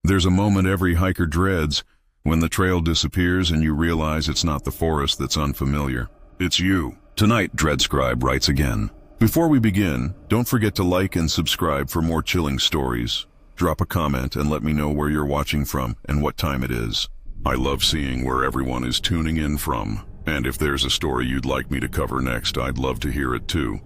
There's a moment every hiker dreads, when the trail disappears and you realize it's not the forest that's unfamiliar. It's you. Tonight, DreadScribe writes again. Before we begin, don't forget to like and subscribe for more chilling stories. Drop a comment and let me know where you're watching from and what time it is. I love seeing where everyone is tuning in from, and if there's a story you'd like me to cover next, I'd love to hear it too.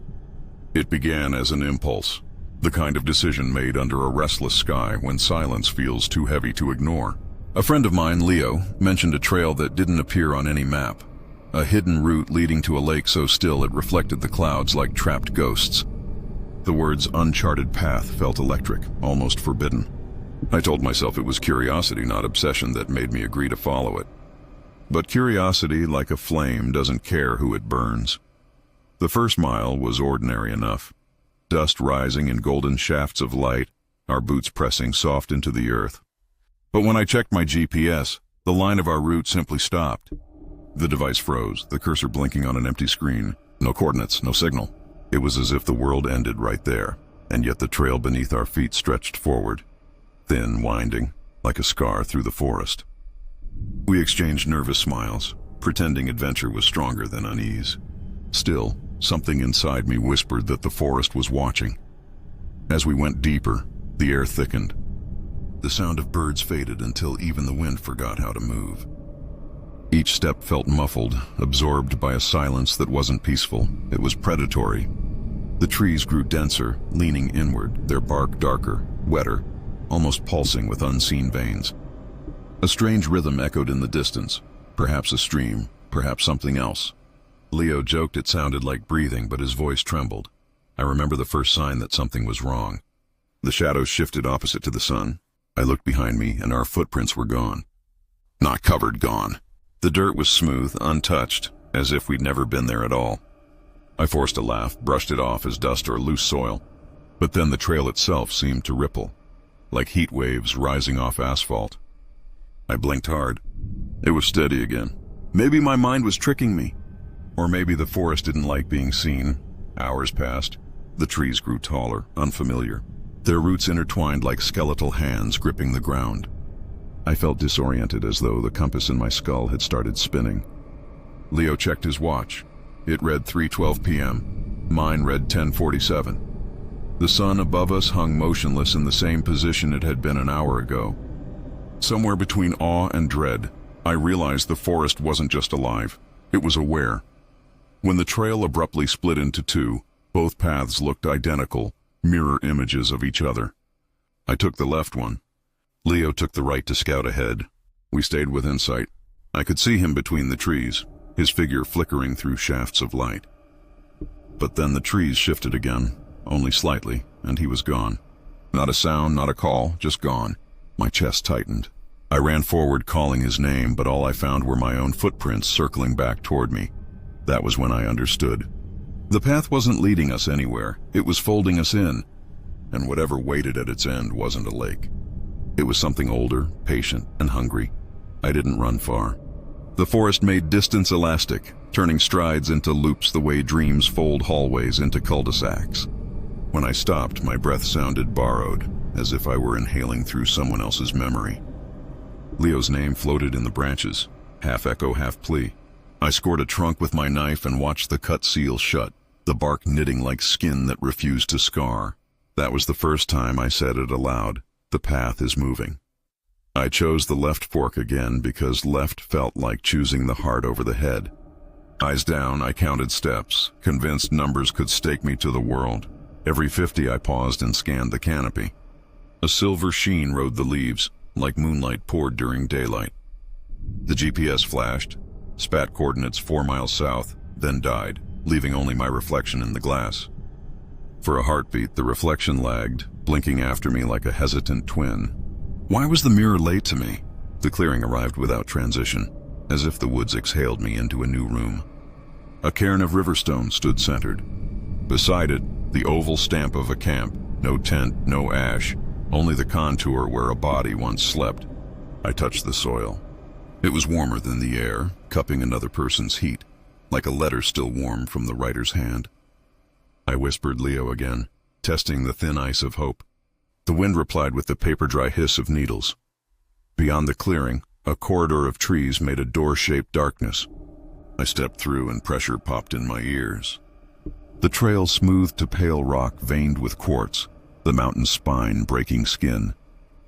It began as an impulse, the kind of decision made under a restless sky when silence feels too heavy to ignore. A friend of mine, Leo, mentioned a trail that didn't appear on any map. A hidden route leading to a lake so still it reflected the clouds like trapped ghosts. The words uncharted path felt electric, almost forbidden. I told myself it was curiosity, not obsession, that made me agree to follow it. But curiosity, like a flame, doesn't care who it burns. The first mile was ordinary enough. Dust rising in golden shafts of light, our boots pressing soft into the earth. But when I checked my GPS, the line of our route simply stopped. The device froze, the cursor blinking on an empty screen. No coordinates, no signal. It was as if the world ended right there, and yet the trail beneath our feet stretched forward, thin, winding, like a scar through the forest. We exchanged nervous smiles, pretending adventure was stronger than unease. Still, something inside me whispered that the forest was watching. As we went deeper, the air thickened. The sound of birds faded until even the wind forgot how to move. Each step felt muffled, absorbed by a silence that wasn't peaceful. It was predatory. The trees grew denser, leaning inward, their bark darker, wetter, almost pulsing with unseen veins. A strange rhythm echoed in the distance, perhaps a stream, perhaps something else. Leo joked it sounded like breathing, but his voice trembled. I remember the first sign that something was wrong. The shadows shifted opposite to the sun. I looked behind me, and our footprints were gone. Not covered, gone. The dirt was smooth, untouched, as if we'd never been there at all. I forced a laugh, brushed it off as dust or loose soil. But then the trail itself seemed to ripple, like heat waves rising off asphalt. I blinked hard. It was steady again. Maybe my mind was tricking me. Or maybe the forest didn't like being seen. Hours passed. The trees grew taller, unfamiliar. Their roots intertwined like skeletal hands gripping the ground. I felt disoriented, as though the compass in my skull had started spinning. Leo checked his watch. It read 3:12 p.m. Mine read 10:47. The sun above us hung motionless in the same position it had been an hour ago. Somewhere between awe and dread, I realized the forest wasn't just alive. It was aware. When the trail abruptly split into two, both paths looked identical, mirror images of each other. I took the left one. Leo took the right to scout ahead. We stayed within sight. I could see him between the trees, his figure flickering through shafts of light. But then the trees shifted again, only slightly, and he was gone. Not a sound, not a call, just gone. My chest tightened. I ran forward calling his name, but all I found were my own footprints circling back toward me. That was when I understood. The path wasn't leading us anywhere. It was folding us in, and whatever waited at its end wasn't a lake. It was something older, patient, and hungry. I didn't run far. The forest made distance elastic, turning strides into loops the way dreams fold hallways into cul-de-sacs. When I stopped, my breath sounded borrowed, as if I were inhaling through someone else's memory. Leo's name floated in the branches, half echo, half plea. I scored a trunk with my knife and watched the cut seal shut, the bark knitting like skin that refused to scar. That was the first time I said it aloud. The path is moving. I chose the left fork again because left felt like choosing the heart over the head. Eyes down, I counted steps, convinced numbers could stake me to the world. Every 50 I paused and scanned the canopy. A silver sheen rode the leaves, like moonlight poured during daylight. The GPS flashed, spat coordinates 4 miles south, then died, leaving only my reflection in the glass. For a heartbeat, the reflection lagged, blinking after me like a hesitant twin. Why was the mirror late to me? The clearing arrived without transition, as if the woods exhaled me into a new room. A cairn of riverstone stood centered. Beside it, the oval stamp of a camp, no tent, no ash, only the contour where a body once slept. I touched the soil. It was warmer than the air, cupping another person's heat, like a letter still warm from the writer's hand. I whispered Leo again, testing the thin ice of hope. The wind replied with the paper-dry hiss of needles. Beyond the clearing, a corridor of trees made a door-shaped darkness. I stepped through and pressure popped in my ears. The trail smoothed to pale rock veined with quartz, the mountain's spine breaking skin.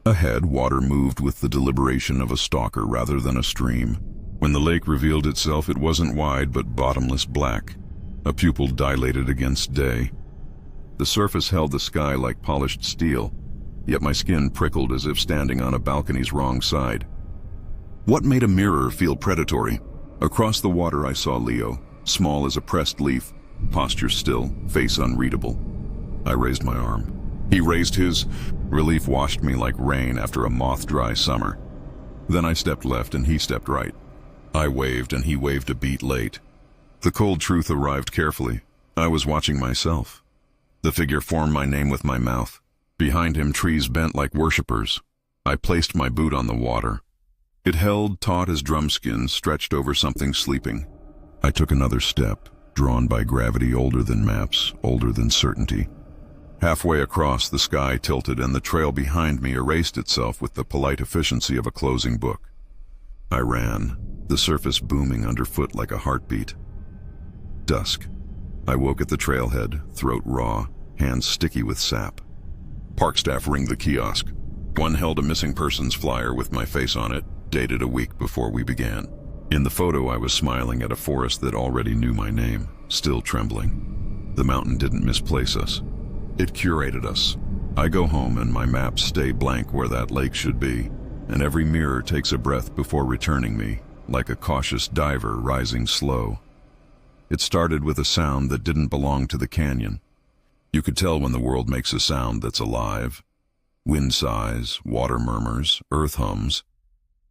Ahead, water moved with the deliberation of a stalker rather than a stream. When the lake revealed itself, it wasn't wide but bottomless black, a pupil dilated against day. The surface held the sky like polished steel, yet my skin prickled as if standing on a balcony's wrong side. What made a mirror feel predatory? Across the water I saw Leo, small as a pressed leaf, posture still, face unreadable. I raised my arm. He raised his. Relief washed me like rain after a moth-dry summer. Then I stepped left and he stepped right. I waved and he waved a beat late. The cold truth arrived carefully. I was watching myself. The figure formed my name with my mouth. Behind him, trees bent like worshippers. I placed my boot on the water. It held taut as drumskin stretched over something sleeping. I took another step, drawn by gravity older than maps, older than certainty. Halfway across, the sky tilted and the trail behind me erased itself with the polite efficiency of a closing book. I ran, the surface booming underfoot like a heartbeat. Dusk. I woke at the trailhead, throat raw, hands sticky with sap. Park staff ringed the kiosk. One held a missing persons flyer with my face on it, dated a week before we began. In the photo, I was smiling at a forest that already knew my name, still trembling. The mountain didn't misplace us. It curated us. I go home and my maps stay blank where that lake should be, and every mirror takes a breath before returning me, like a cautious diver rising slow. It started with a sound that didn't belong to the canyon. You could tell when the world makes a sound that's alive. Wind sighs, water murmurs, earth hums.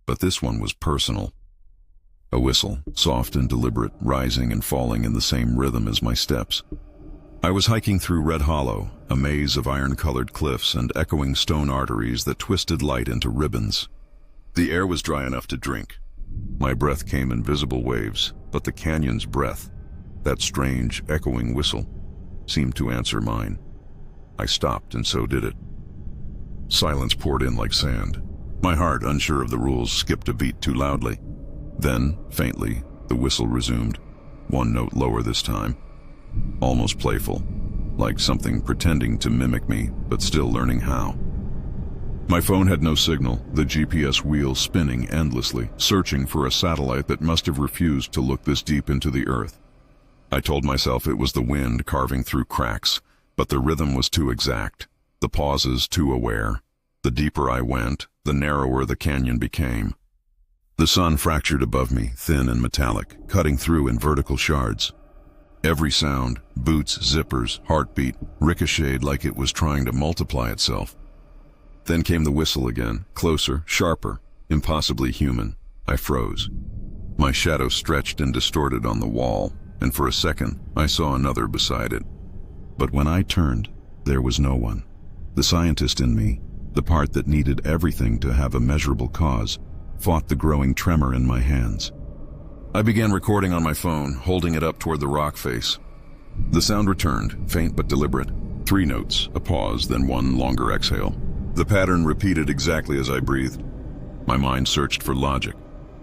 But this one was personal. A whistle, soft and deliberate, rising and falling in the same rhythm as my steps. I was hiking through Red Hollow, a maze of iron-colored cliffs and echoing stone arteries that twisted light into ribbons. The air was dry enough to drink. My breath came in visible waves, but the canyon's breath, that strange, echoing whistle, seemed to answer mine. I stopped, and so did it. Silence poured in like sand. My heart, unsure of the rules, skipped a beat too loudly. Then, faintly, the whistle resumed, one note lower this time. Almost playful, like something pretending to mimic me, but still learning how. My phone had no signal, the GPS wheel spinning endlessly, searching for a satellite that must have refused to look this deep into the earth. I told myself it was the wind carving through cracks, but the rhythm was too exact, the pauses too aware. The deeper I went, the narrower the canyon became. The sun fractured above me, thin and metallic, cutting through in vertical shards. Every sound, boots, zippers, heartbeat, ricocheted like it was trying to multiply itself. Then came the whistle again, closer, sharper, impossibly human. I froze. My shadow stretched and distorted on the wall, and for a second I saw another beside it. But when I turned, there was no one. The scientist in me, the part that needed everything to have a measurable cause, fought the growing tremor in my hands. I began recording on my phone, holding it up toward the rock face. The sound returned, faint but deliberate. 3 notes, a pause, then one longer exhale. The pattern repeated exactly as I breathed. My mind searched for logic.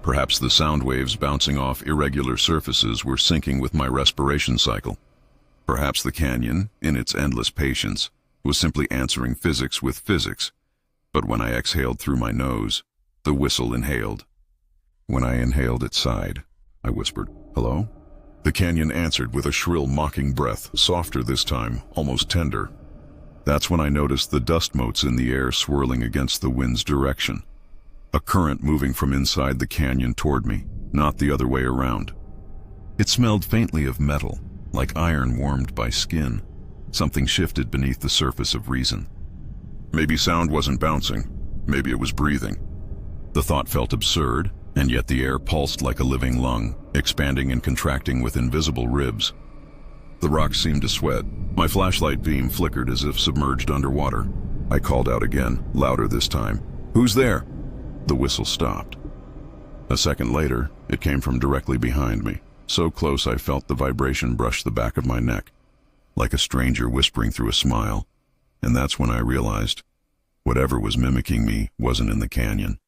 Perhaps the sound waves bouncing off irregular surfaces were syncing with my respiration cycle. Perhaps the canyon, in its endless patience, was simply answering physics with physics. But when I exhaled through my nose, the whistle inhaled. When I inhaled, it sighed. I whispered, "Hello?" The canyon answered with a shrill, mocking breath, softer this time, almost tender. That's when I noticed the dust motes in the air swirling against the wind's direction. A current moving from inside the canyon toward me, not the other way around. It smelled faintly of metal, like iron warmed by skin. Something shifted beneath the surface of reason. Maybe sound wasn't bouncing. Maybe it was breathing. The thought felt absurd, and yet the air pulsed like a living lung, expanding and contracting with invisible ribs. The rocks seemed to sweat. My flashlight beam flickered as if submerged underwater. I called out again, louder this time. "Who's there?" The whistle stopped. A second later, it came from directly behind me, so close I felt the vibration brush the back of my neck, like a stranger whispering through a smile. And that's when I realized, whatever was mimicking me wasn't in the canyon.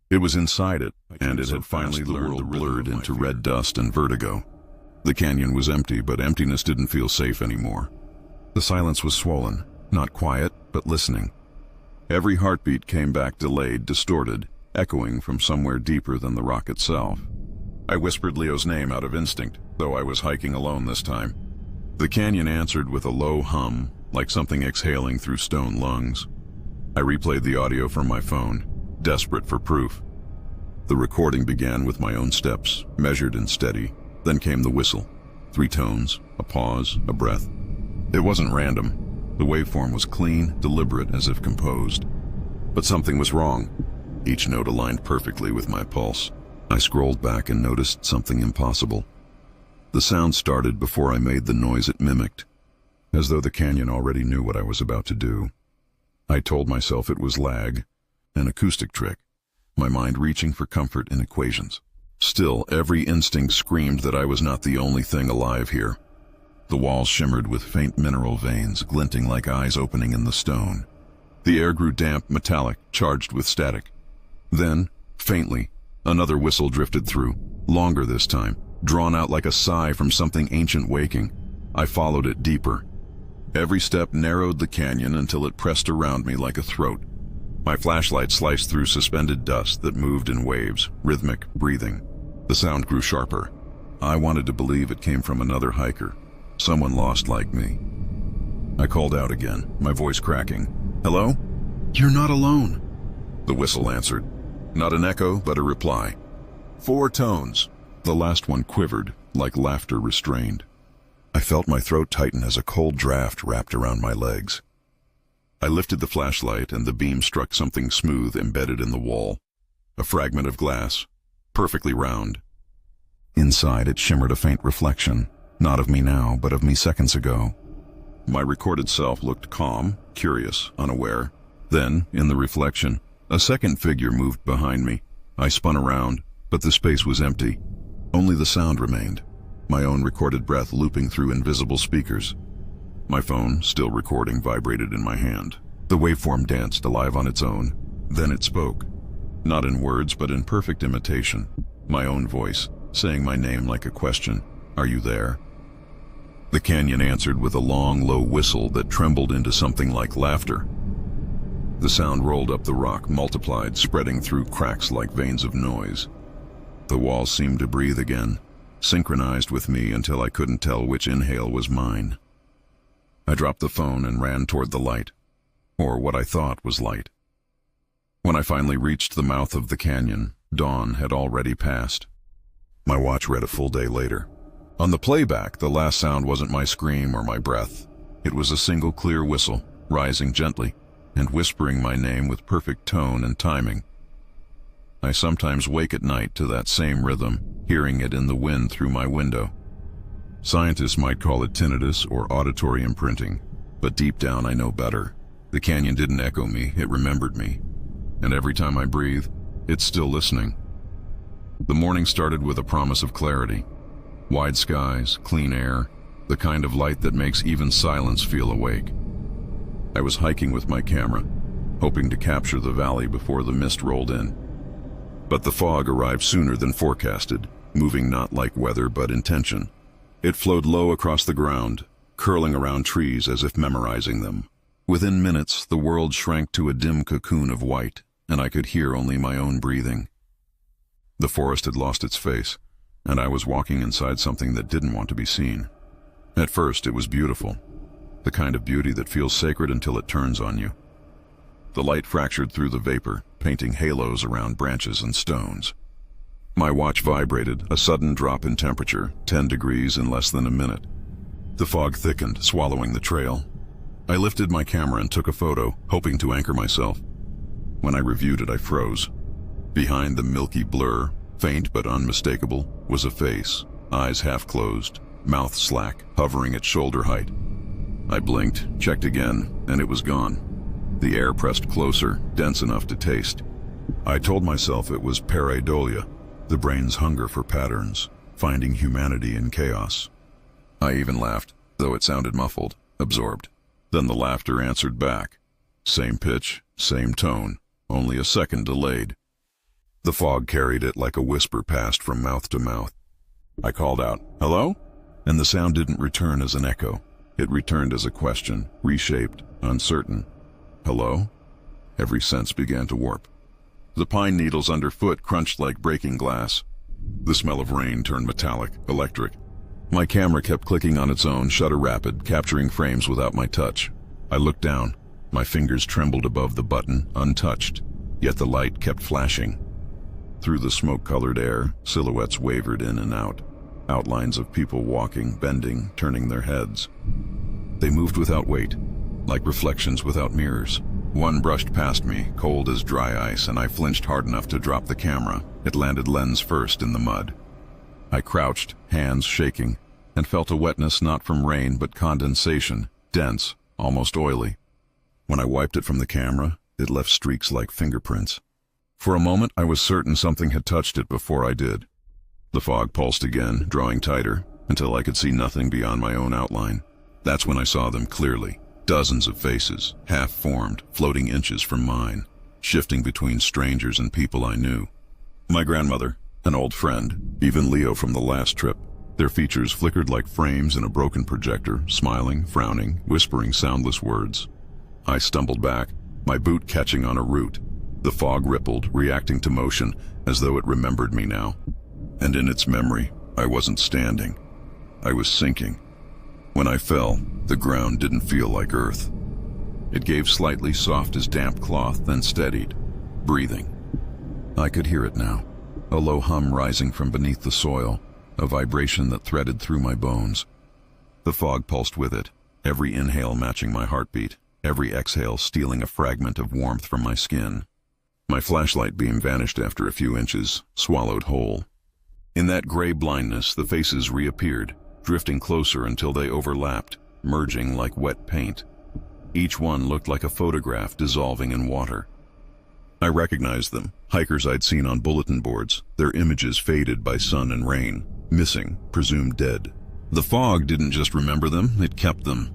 It was inside it, and it had finally learned to blurred into red dust and vertigo. The canyon was empty, but emptiness didn't feel safe anymore. The silence was swollen, not quiet, but listening. Every heartbeat came back delayed, distorted, echoing from somewhere deeper than the rock itself. I whispered Leo's name out of instinct, though I was hiking alone this time. The canyon answered with a low hum, like something exhaling through stone lungs. I replayed the audio from my phone, desperate for proof. The recording began with my own steps, measured and steady. Then came the whistle. 3 tones, a pause, a breath. It wasn't random. The waveform was clean, deliberate, as if composed. But something was wrong. Each note aligned perfectly with my pulse. I scrolled back and noticed something impossible. The sound started before I made the noise it mimicked, as though the canyon already knew what I was about to do. I told myself it was lag, an acoustic trick, my mind reaching for comfort in equations. Still, every instinct screamed that I was not the only thing alive here. The walls shimmered with faint mineral veins, glinting like eyes opening in the stone. The air grew damp, metallic, charged with static. Then, faintly, another whistle drifted through, longer this time, drawn out like a sigh from something ancient waking. I followed it deeper. Every step narrowed the canyon until it pressed around me like a throat. My flashlight sliced through suspended dust that moved in waves, rhythmic, breathing. The sound grew sharper. I wanted to believe it came from another hiker, someone lost like me. I called out again, my voice cracking. "Hello? You're not alone." The whistle answered. Not an echo, but a reply. 4 tones. The last one quivered, like laughter restrained. I felt my throat tighten as a cold draft wrapped around my legs. I lifted the flashlight and the beam struck something smooth embedded in the wall. A fragment of glass, perfectly round. Inside it shimmered a faint reflection, not of me now, but of me seconds ago. My recorded self looked calm, curious, unaware. Then, in the reflection, a second figure moved behind me. I spun around, but the space was empty. Only the sound remained, my own recorded breath looping through invisible speakers. My phone, still recording, vibrated in my hand. The waveform danced alive on its own. Then it spoke. Not in words, but in perfect imitation. My own voice, saying my name like a question. "Are you there?" The canyon answered with a long, low whistle that trembled into something like laughter. The sound rolled up the rock, multiplied, spreading through cracks like veins of noise. The walls seemed to breathe again, synchronized with me until I couldn't tell which inhale was mine. I dropped the phone and ran toward the light, or what I thought was light. When I finally reached the mouth of the canyon, dawn had already passed. My watch read a full day later. On the playback, the last sound wasn't my scream or my breath. It was a single clear whistle, rising gently, and whispering my name with perfect tone and timing. I sometimes wake at night to that same rhythm, hearing it in the wind through my window. Scientists might call it tinnitus or auditory imprinting, but deep down I know better. The canyon didn't echo me, it remembered me. And every time I breathe, it's still listening. The morning started with a promise of clarity. Wide skies, clean air, the kind of light that makes even silence feel awake. I was hiking with my camera, hoping to capture the valley before the mist rolled in. But the fog arrived sooner than forecasted, moving not like weather but intention. It flowed low across the ground, curling around trees as if memorizing them. Within minutes, the world shrank to a dim cocoon of white, and I could hear only my own breathing. The forest had lost its face, and I was walking inside something that didn't want to be seen. At first, it was beautiful, the kind of beauty that feels sacred until it turns on you. The light fractured through the vapor, painting halos around branches and stones. My watch vibrated, a sudden drop in temperature, 10 degrees in less than a minute. The fog thickened, swallowing the trail. I lifted my camera and took a photo, hoping to anchor myself. When I reviewed it, I froze. Behind the milky blur, faint but unmistakable, was a face, eyes half closed, mouth slack, hovering at shoulder height. I blinked, checked again, and it was gone. The air pressed closer, dense enough to taste. I told myself it was pareidolia, the brain's hunger for patterns, finding humanity in chaos. I even laughed, though it sounded muffled, absorbed. Then the laughter answered back. Same pitch, same tone, only a second delayed. The fog carried it like a whisper passed from mouth to mouth. I called out, "Hello?" And the sound didn't return as an echo. It returned as a question, reshaped, uncertain. "Hello?" Every sense began to warp. The pine needles underfoot crunched like breaking glass. The smell of rain turned metallic, electric. My camera kept clicking on its own, shutter rapid, capturing frames without my touch. I looked down. My fingers trembled above the button, untouched, yet the light kept flashing. Through the smoke-colored air, silhouettes wavered in and out, outlines of people walking, bending, turning their heads. They moved without weight, like reflections without mirrors. One brushed past me, cold as dry ice, and I flinched hard enough to drop the camera. It landed lens first in the mud. I crouched, hands shaking, and felt a wetness not from rain but condensation, dense, almost oily. When I wiped it from the camera, it left streaks like fingerprints. For a moment, I was certain something had touched it before I did. The fog pulsed again, drawing tighter, until I could see nothing beyond my own outline. That's when I saw them clearly. Dozens of faces, half-formed, floating inches from mine, shifting between strangers and people I knew. My grandmother, an old friend, even Leo from the last trip. Their features flickered like frames in a broken projector, smiling, frowning, whispering soundless words. I stumbled back, my boot catching on a root. The fog rippled, reacting to motion, as though it remembered me now. And in its memory, I wasn't standing. I was sinking. When I fell, the ground didn't feel like earth. It gave slightly soft as damp cloth, then steadied, breathing. I could hear it now, a low hum rising from beneath the soil, a vibration that threaded through my bones. The fog pulsed with it, every inhale matching my heartbeat, every exhale stealing a fragment of warmth from my skin. My flashlight beam vanished after a few inches, swallowed whole. In that gray blindness, the faces reappeared, drifting closer until they overlapped, merging like wet paint. Each one looked like a photograph dissolving in water. I recognized them, hikers I'd seen on bulletin boards, their images faded by sun and rain, missing, presumed dead. The fog didn't just remember them, it kept them.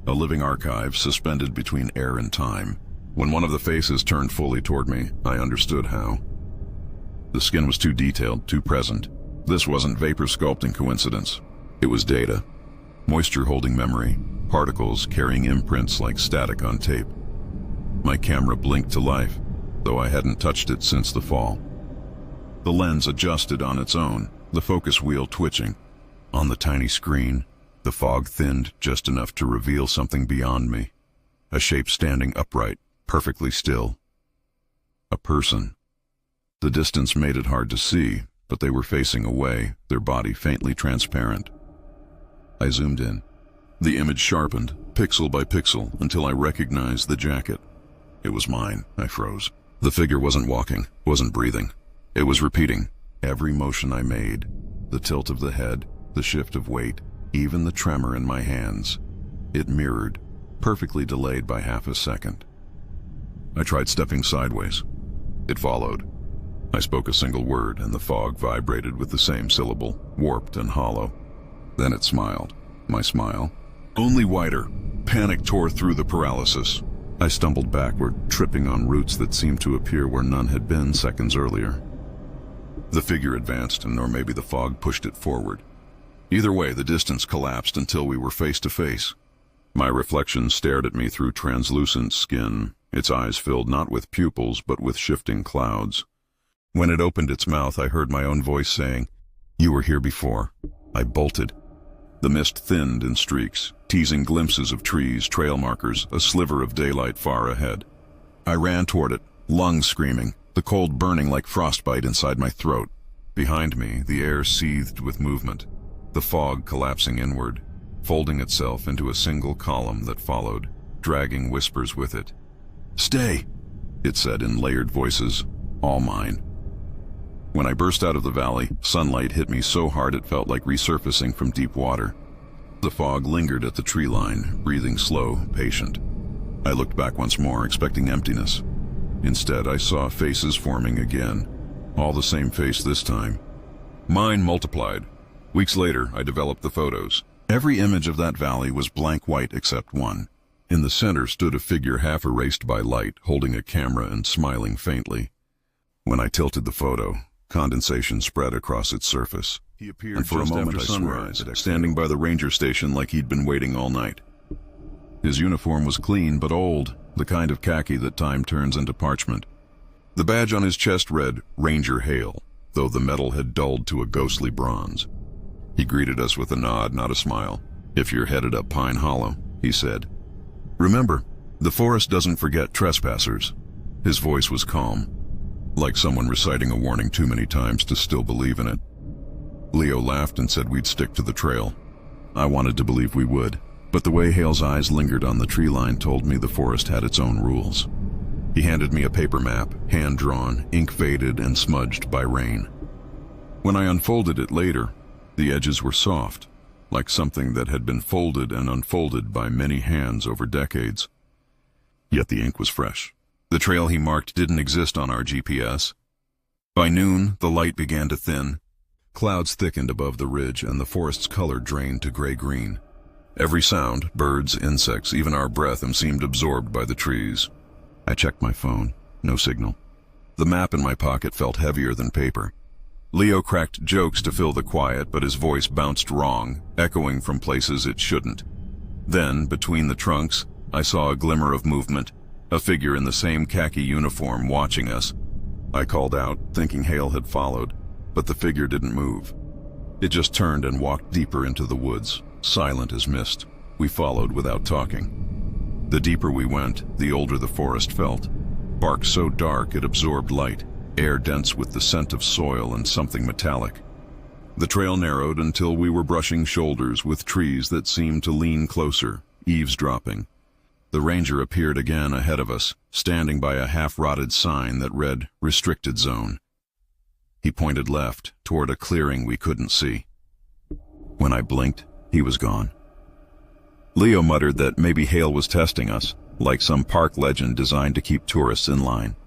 A living archive suspended between air and time. When one of the faces turned fully toward me, I understood how. The skin was too detailed, too present. This wasn't vapor sculpting coincidence. It was data. Moisture holding memory, particles carrying imprints like static on tape. My camera blinked to life, though I hadn't touched it since the fall. The lens adjusted on its own, the focus wheel twitching. On the tiny screen, the fog thinned just enough to reveal something beyond me. A shape standing upright, perfectly still. A person. The distance made it hard to see, but they were facing away, their body faintly transparent. I zoomed in. The image sharpened, pixel by pixel, until I recognized the jacket. It was mine. I froze. The figure wasn't walking, wasn't breathing. It was repeating every motion I made, the tilt of the head, the shift of weight, even the tremor in my hands. It mirrored, perfectly delayed by half a second. I tried stepping sideways. It followed. I spoke a single word, and the fog vibrated with the same syllable, warped and hollow. Then it smiled. My smile. Only wider. Panic tore through the paralysis. I stumbled backward, tripping on roots that seemed to appear where none had been seconds earlier. The figure advanced, or maybe the fog pushed it forward. Either way, the distance collapsed until we were face to face. My reflection stared at me through translucent skin, its eyes filled not with pupils but with shifting clouds. When it opened its mouth, I heard my own voice saying, "You were here before." I bolted. The mist thinned in streaks, teasing glimpses of trees, trail markers, a sliver of daylight far ahead. I ran toward it, lungs screaming, the cold burning like frostbite inside my throat. Behind me, the air seethed with movement, the fog collapsing inward, folding itself into a single column that followed, dragging whispers with it. "Stay," it said in layered voices, all mine. When I burst out of the valley, sunlight hit me so hard it felt like resurfacing from deep water. The fog lingered at the tree line, breathing slow, patient. I looked back once more, expecting emptiness. Instead, I saw faces forming again, all the same face this time. Mine multiplied. Weeks later, I developed the photos. Every image of that valley was blank white except one. In the center stood a figure half erased by light, holding a camera and smiling faintly. When I tilted the photo, condensation spread across its surface. He appeared and for a moment after sunrise, standing by the ranger station like he'd been waiting all night. His uniform was clean but old, the kind of khaki that time turns into parchment. The badge on his chest read, Ranger Hale, though the metal had dulled to a ghostly bronze. He greeted us with a nod, not a smile. "If you're headed up Pine Hollow," he said. "Remember, the forest doesn't forget trespassers." His voice was calm, like someone reciting a warning too many times to still believe in it. Leo laughed and said we'd stick to the trail. I wanted to believe we would, but the way Hale's eyes lingered on the tree line told me the forest had its own rules. He handed me a paper map, hand-drawn, ink-faded, and smudged by rain. When I unfolded it later, the edges were soft, like something that had been folded and unfolded by many hands over decades. Yet the ink was fresh. The trail he marked didn't exist on our GPS. By noon, the light began to thin. Clouds thickened above the ridge, and the forest's color drained to gray-green. Every sound, birds, insects, even our breath, seemed absorbed by the trees. I checked my phone. No signal. The map in my pocket felt heavier than paper. Leo cracked jokes to fill the quiet, but his voice bounced wrong, echoing from places it shouldn't. Then, between the trunks, I saw a glimmer of movement, a figure in the same khaki uniform watching us. I called out, thinking Hale had followed, but the figure didn't move. It just turned and walked deeper into the woods, silent as mist. We followed without talking. The deeper we went, the older the forest felt. Bark so dark it absorbed light, air dense with the scent of soil and something metallic. The trail narrowed until we were brushing shoulders with trees that seemed to lean closer, eavesdropping. The ranger appeared again ahead of us, standing by a half-rotted sign that read, Restricted Zone. He pointed left, toward a clearing we couldn't see. When I blinked, he was gone. Leo muttered that maybe Hale was testing us, like some park legend designed to keep tourists in line.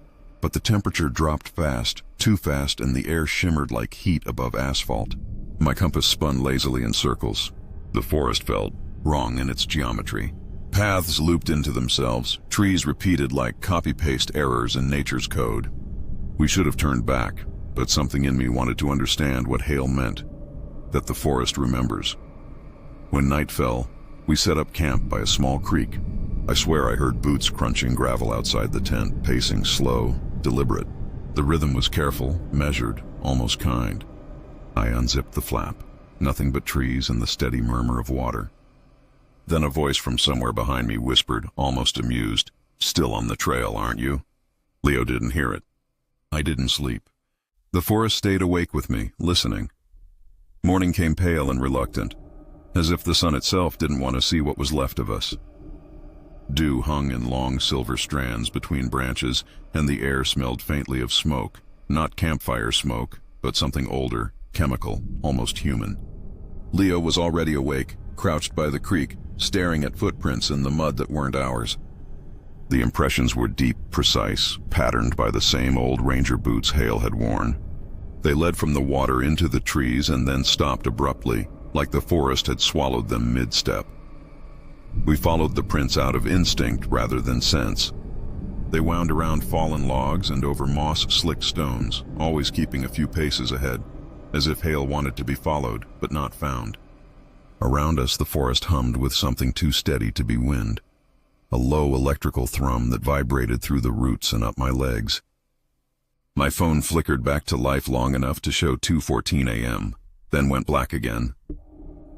But the temperature dropped fast, too fast, and the air shimmered like heat above asphalt. My compass spun lazily in circles. The forest felt wrong in its geometry. Paths looped into themselves, trees repeated like copy-paste errors in nature's code. We should have turned back, but something in me wanted to understand what Hale meant, that the forest remembers. When night fell, we set up camp by a small creek. I swear I heard boots crunching gravel outside the tent, pacing slow, deliberate. The rhythm was careful, measured, almost kind. I unzipped the flap. Nothing but trees and the steady murmur of water. Then a voice from somewhere behind me whispered, almost amused, "Still on the trail, aren't you?" Leo didn't hear it. I didn't sleep. The forest stayed awake with me, listening. Morning came pale and reluctant, as if the sun itself didn't want to see what was left of us. Dew hung in long silver strands between branches, and the air smelled faintly of smoke, not campfire smoke, but something older, chemical, almost human. Leo was already awake, crouched by the creek, staring at footprints in the mud that weren't ours. The impressions were deep, precise, patterned by the same old ranger boots Hale had worn. They led from the water into the trees and then stopped abruptly, like the forest had swallowed them mid-step. We followed the prints out of instinct rather than sense. They wound around fallen logs and over moss-slicked stones, always keeping a few paces ahead, as if Hale wanted to be followed, but not found. Around us the forest hummed with something too steady to be wind. A low electrical thrum that vibrated through the roots and up my legs. My phone flickered back to life long enough to show 2:14 a.m., then went black again.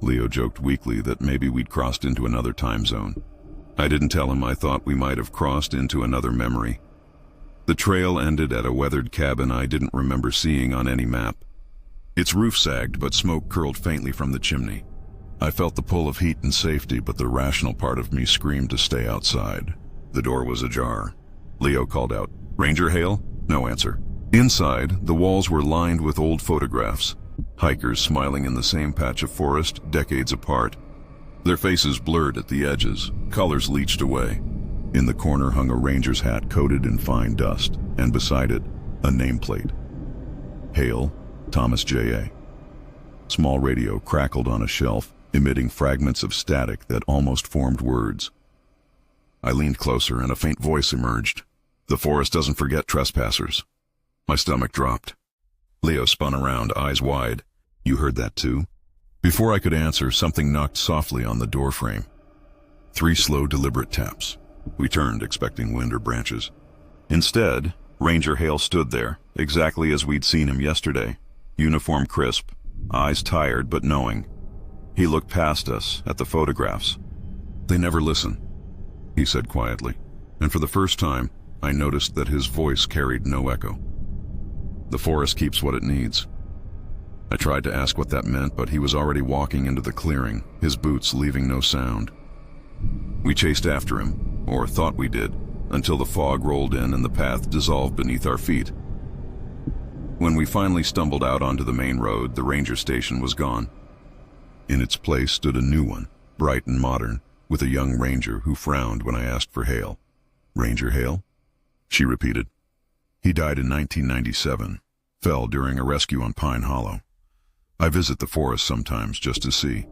Leo joked weakly that maybe we'd crossed into another time zone. I didn't tell him I thought we might have crossed into another memory. The trail ended at a weathered cabin I didn't remember seeing on any map. Its roof sagged, but smoke curled faintly from the chimney. I felt the pull of heat and safety, but the rational part of me screamed to stay outside. The door was ajar. Leo called out, "Ranger Hale?" No answer. Inside, the walls were lined with old photographs. Hikers smiling in the same patch of forest, decades apart. Their faces blurred at the edges, colors leached away. In the corner hung a ranger's hat coated in fine dust, and beside it, a nameplate. Hale, Thomas J.A. Small radio crackled on a shelf, emitting fragments of static that almost formed words. I leaned closer and a faint voice emerged. "The forest doesn't forget trespassers." My stomach dropped. Leo spun around, eyes wide. You heard that too? Before I could answer, something knocked softly on the doorframe. 3 slow, deliberate taps. We turned, expecting wind or branches. Instead, Ranger Hale stood there, exactly as we'd seen him yesterday. Uniform crisp, eyes tired but knowing. He looked past us, at the photographs. They never listen, he said quietly, and for the first time, I noticed that his voice carried no echo. The forest keeps what it needs. I tried to ask what that meant, but he was already walking into the clearing, his boots leaving no sound. We chased after him, or thought we did, until the fog rolled in and the path dissolved beneath our feet. When we finally stumbled out onto the main road, the ranger station was gone. In its place stood a new one, bright and modern, with a young ranger who frowned when I asked for Hale. Ranger Hale? She repeated. He died in 1997, fell during a rescue on Pine Hollow. I visit the forest sometimes just to see.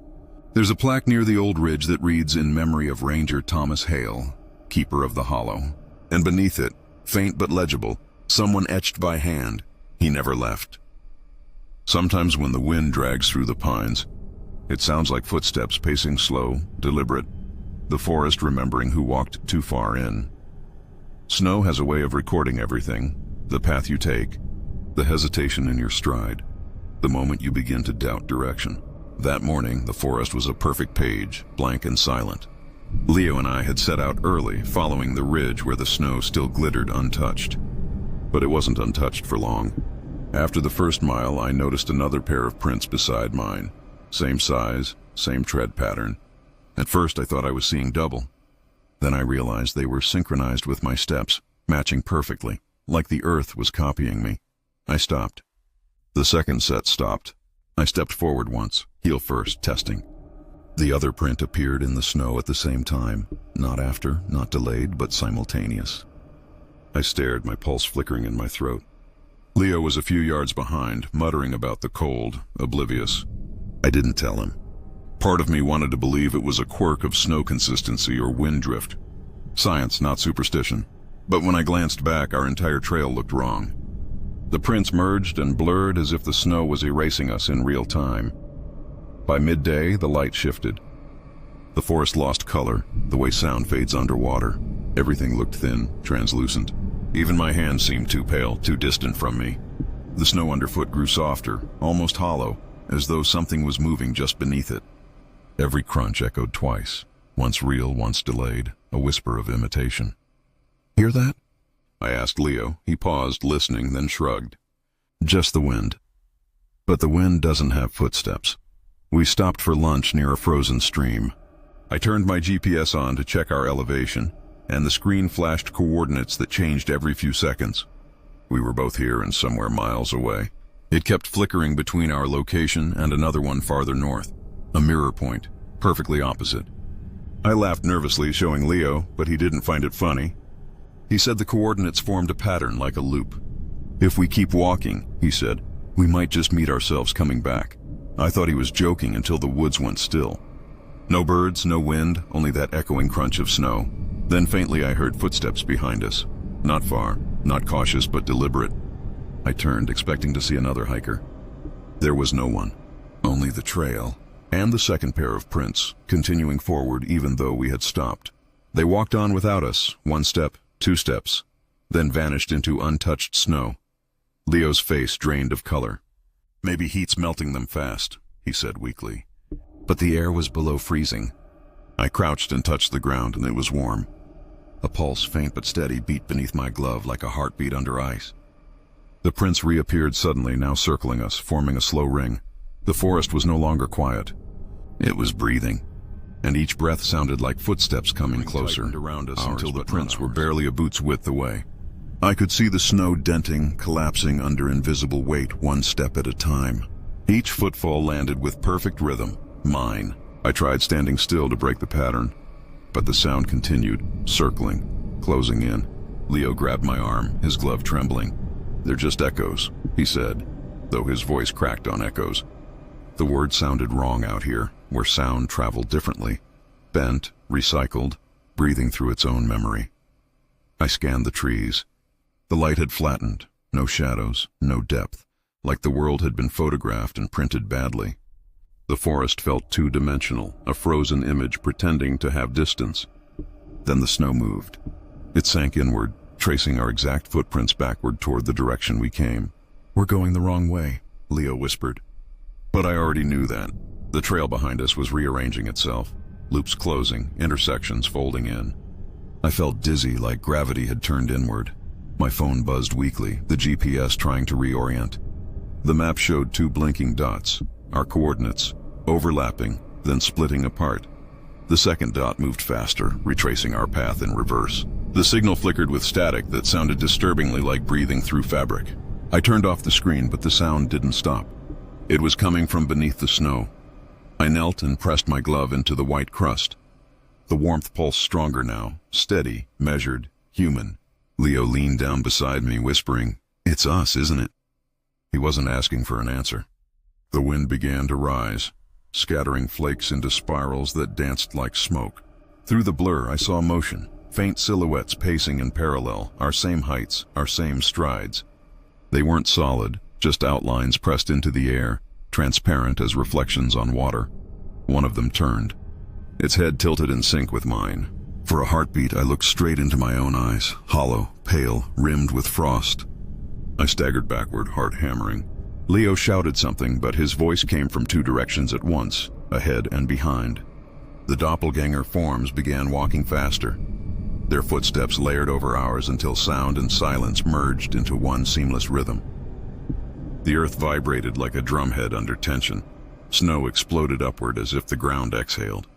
There's a plaque near the old ridge that reads, "In memory of Ranger Thomas Hale, keeper of the hollow." And beneath it, faint but legible, someone etched by hand, "He never left." Sometimes when the wind drags through the pines, it sounds like footsteps pacing slow, deliberate, the forest remembering who walked too far in. Snow has a way of recording everything, the path you take, the hesitation in your stride, the moment you begin to doubt direction. That morning, the forest was a perfect page, blank and silent. Leo and I had set out early, following the ridge where the snow still glittered untouched. But it wasn't untouched for long. After the first mile, I noticed another pair of prints beside mine. Same size, same tread pattern. At first I thought I was seeing double. Then I realized they were synchronized with my steps, matching perfectly, like the earth was copying me. I stopped. The second set stopped. I stepped forward once, heel first, testing. The other print appeared in the snow at the same time, not after, not delayed, but simultaneous. I stared, my pulse flickering in my throat. Leo was a few yards behind, muttering about the cold, oblivious. I didn't tell him. Part of me wanted to believe it was a quirk of snow consistency or wind drift. Science, not superstition. But when I glanced back, our entire trail looked wrong. The prints merged and blurred as if the snow was erasing us in real time. By midday, the light shifted. The forest lost color, the way sound fades underwater. Everything looked thin, translucent. Even my hands seemed too pale, too distant from me. The snow underfoot grew softer, almost hollow, as though something was moving just beneath it. Every crunch echoed twice, once real, once delayed, a whisper of imitation. Hear that? I asked Leo. He paused, listening, then shrugged. Just the wind. But the wind doesn't have footsteps. We stopped for lunch near a frozen stream. I turned my GPS on to check our elevation, and the screen flashed coordinates that changed every few seconds. We were both here and somewhere miles away. It kept flickering between our location and another one farther north, a mirror point, perfectly opposite. I laughed nervously, showing Leo, but he didn't find it funny. He said the coordinates formed a pattern like a loop. If we keep walking, he said, we might just meet ourselves coming back. I thought he was joking until the woods went still. No birds, no wind, only that echoing crunch of snow. Then faintly I heard footsteps behind us. Not far, not cautious but deliberate. I turned, expecting to see another hiker. There was no one, only the trail, and the second pair of prints, continuing forward even though we had stopped. They walked on without us, 1 step, 2 steps, then vanished into untouched snow. Leo's face drained of color. Maybe heat's melting them fast, he said weakly. But the air was below freezing. I crouched and touched the ground, and it was warm. A pulse, faint but steady, beat beneath my glove like a heartbeat under ice. The prints reappeared suddenly, now circling us, forming a slow ring. The forest was no longer quiet. It was breathing, and each breath sounded like footsteps coming closer around us until the prints were barely a boot's width away. I could see the snow denting, collapsing under invisible weight, 1 step at a time. Each footfall landed with perfect rhythm, mine. I tried standing still to break the pattern, but the sound continued, circling, closing in. Leo grabbed my arm, his glove trembling. They're just echoes, he said, though his voice cracked on echoes. The word sounded wrong out here, where sound traveled differently, bent, recycled, breathing through its own memory. I scanned the trees. The light had flattened, No shadows, no depth, like the world had been photographed and printed badly. The forest felt two-dimensional, a frozen image pretending to have distance. Then the snow moved. It sank inward, tracing our exact footprints backward toward the direction we came. "We're going the wrong way," Leo whispered. But I already knew that. The trail behind us was rearranging itself, loops closing, intersections folding in. I felt dizzy, like gravity had turned inward. My phone buzzed weakly, the GPS trying to reorient. The map showed two blinking dots, our coordinates, overlapping, then splitting apart. The second dot moved faster, retracing our path in reverse. The signal flickered with static that sounded disturbingly like breathing through fabric. I turned off the screen, but the sound didn't stop. It was coming from beneath the snow. I knelt and pressed my glove into the white crust. The warmth pulsed stronger now, steady, measured, human. Leo leaned down beside me, whispering, "It's us, isn't it?" He wasn't asking for an answer. The wind began to rise, scattering flakes into spirals that danced like smoke. Through the blur, I saw motion, faint silhouettes pacing in parallel, our same heights, our same strides. They weren't solid, just outlines pressed into the air, transparent as reflections on water. One of them turned. Its head tilted in sync with mine. For a heartbeat, I looked straight into my own eyes, hollow, pale, rimmed with frost. I staggered backward, heart hammering. Leo shouted something, but his voice came from two directions at once, ahead and behind. The doppelganger forms began walking faster. Their footsteps layered over ours until sound and silence merged into one seamless rhythm. The earth vibrated like a drumhead under tension. Snow exploded upward as if the ground exhaled.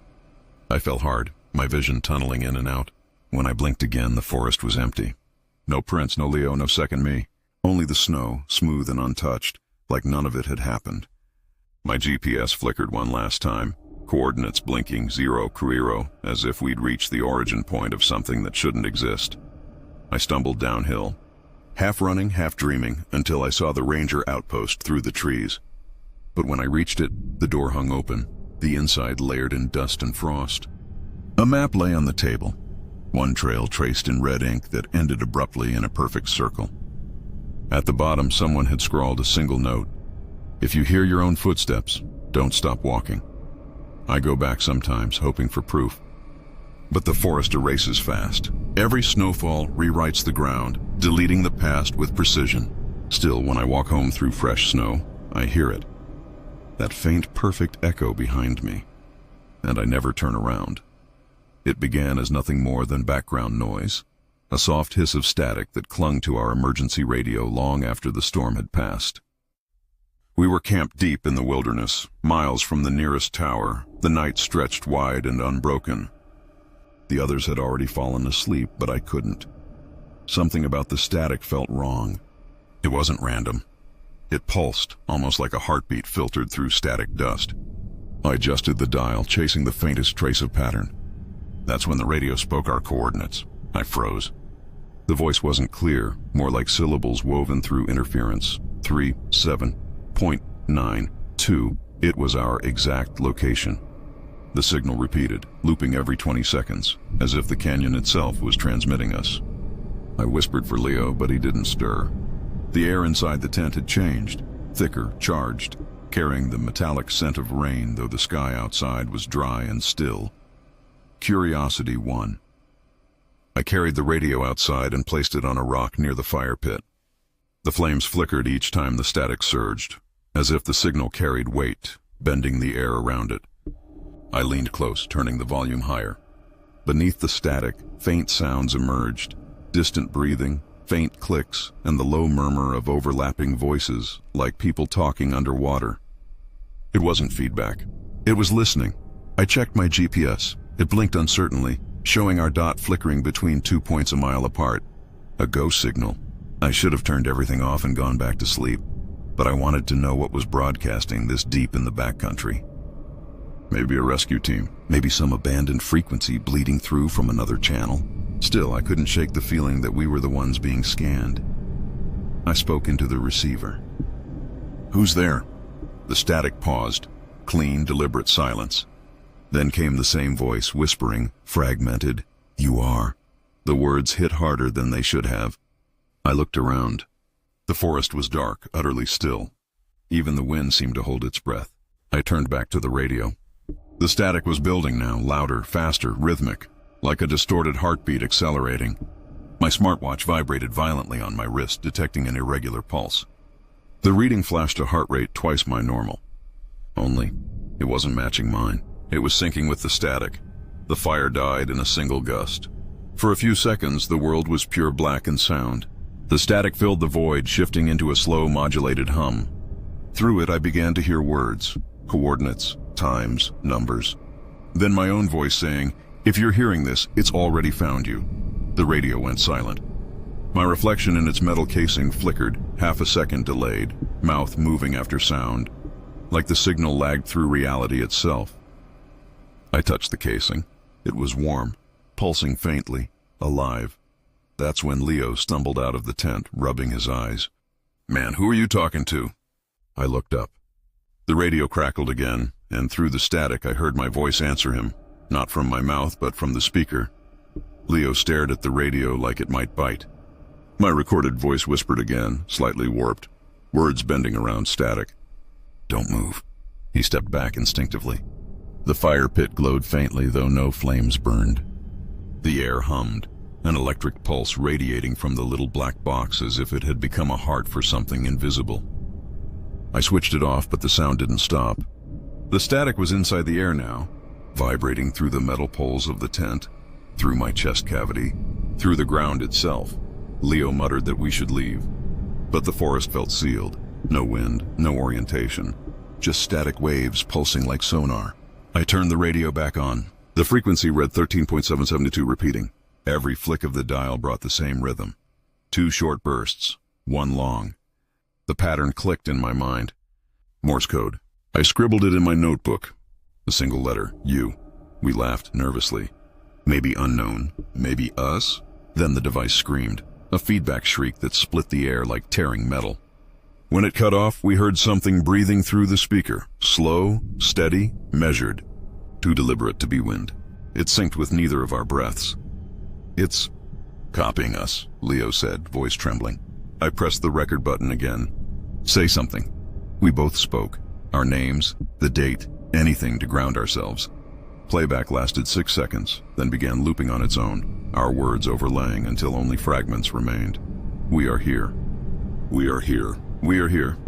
I fell hard, my vision tunneling in and out. When I blinked again, the forest was empty. No Prince, no Leo, no second me. Only the snow, smooth and untouched, like none of it had happened. My GPS flickered one last time, coordinates blinking 0 Cruiro, as if we'd reached the origin point of something that shouldn't exist. I stumbled downhill, half running, half dreaming, until I saw the ranger outpost through the trees. But when I reached it, the door hung open, the inside layered in dust and frost. A map lay on the table, one trail traced in red ink that ended abruptly in a perfect circle. At the bottom, someone had scrawled a single note: "If you hear your own footsteps, don't stop walking." I go back sometimes, hoping for proof. But the forest erases fast. Every snowfall rewrites the ground, deleting the past with precision. Still, when I walk home through fresh snow, I hear it. That faint, perfect echo behind me. And I never turn around. It began as nothing more than background noise, a soft hiss of static that clung to our emergency radio long after the storm had passed. We were camped deep in the wilderness, miles from the nearest tower. The night stretched wide and unbroken. The others had already fallen asleep, but I couldn't. Something about the static felt wrong. It wasn't random. It pulsed, almost like a heartbeat filtered through static dust. I adjusted the dial, chasing the faintest trace of pattern. That's when the radio spoke our coordinates. I froze. The voice wasn't clear, more like syllables woven through interference. 37.92. It was our exact location. The signal repeated, looping every 20 seconds, as if the canyon itself was transmitting us. I whispered for Leo, but he didn't stir. The air inside the tent had changed, thicker, charged, carrying the metallic scent of rain, though the sky outside was dry and still. Curiosity won. I carried the radio outside and placed it on a rock near the fire pit. The flames flickered each time the static surged, as if the signal carried weight, bending the air around it. I leaned close, turning the volume higher. Beneath the static, faint sounds emerged, distant breathing, faint clicks, and the low murmur of overlapping voices, like people talking underwater. It wasn't feedback. It was listening. I checked my GPS. It blinked uncertainly, showing our dot flickering between 2 points a mile apart. A ghost signal. I should have turned everything off and gone back to sleep, but I wanted to know what was broadcasting this deep in the backcountry. Maybe a rescue team, maybe some abandoned frequency bleeding through from another channel. Still, I couldn't shake the feeling that we were the ones being scanned. I spoke into the receiver. "Who's there?" The static paused, clean, deliberate silence. Then came the same voice, whispering, fragmented, "You are." The words hit harder than they should have. I looked around. The forest was dark, utterly still. Even the wind seemed to hold its breath. I turned back to the radio. The static was building now, louder, faster, rhythmic, like a distorted heartbeat accelerating. My smartwatch vibrated violently on my wrist, detecting an irregular pulse. The reading flashed a heart rate twice my normal. Only, it wasn't matching mine. It was syncing with the static. The fire died in a single gust. For a few seconds, the world was pure black and sound. The static filled the void, shifting into a slow, modulated hum. Through it, I began to hear words, coordinates, times, numbers. Then my own voice saying, "If you're hearing this, it's already found you." The radio went silent. My reflection in its metal casing flickered, half a second delayed, mouth moving after sound, like the signal lagged through reality itself. I touched the casing. It was warm, pulsing faintly, alive. That's when Leo stumbled out of the tent, rubbing his eyes. "Man, who are you talking to?" I looked up. The radio crackled again, and through the static I heard my voice answer him, not from my mouth but from the speaker. Leo stared at the radio like it might bite. My recorded voice whispered again, slightly warped, words bending around static. "Don't move." He stepped back instinctively. The fire pit glowed faintly, though no flames burned. The air hummed, an electric pulse radiating from the little black box as if it had become a heart for something invisible. I switched it off, but the sound didn't stop. The static was inside the air now, vibrating through the metal poles of the tent, through my chest cavity, through the ground itself. Leo muttered that we should leave, but the forest felt sealed. No wind, no orientation, just static waves pulsing like sonar. I turned the radio back on. The frequency read 13.772 repeating. Every flick of the dial brought the same rhythm. 2 short bursts, 1 long. The pattern clicked in my mind. Morse code. I scribbled it in my notebook. A single letter, U. We laughed nervously. Maybe unknown, maybe us? Then the device screamed, a feedback shriek that split the air like tearing metal. When it cut off, we heard something breathing through the speaker, slow, steady, measured. Too deliberate to be wind. It synced with neither of our breaths. "It's copying us," Leo said, voice trembling. I pressed the record button again. "Say something." We both spoke. Our names, the date, anything to ground ourselves. Playback lasted 6 seconds, then began looping on its own, our words overlaying until only fragments remained. "We are here. We are here. We are here."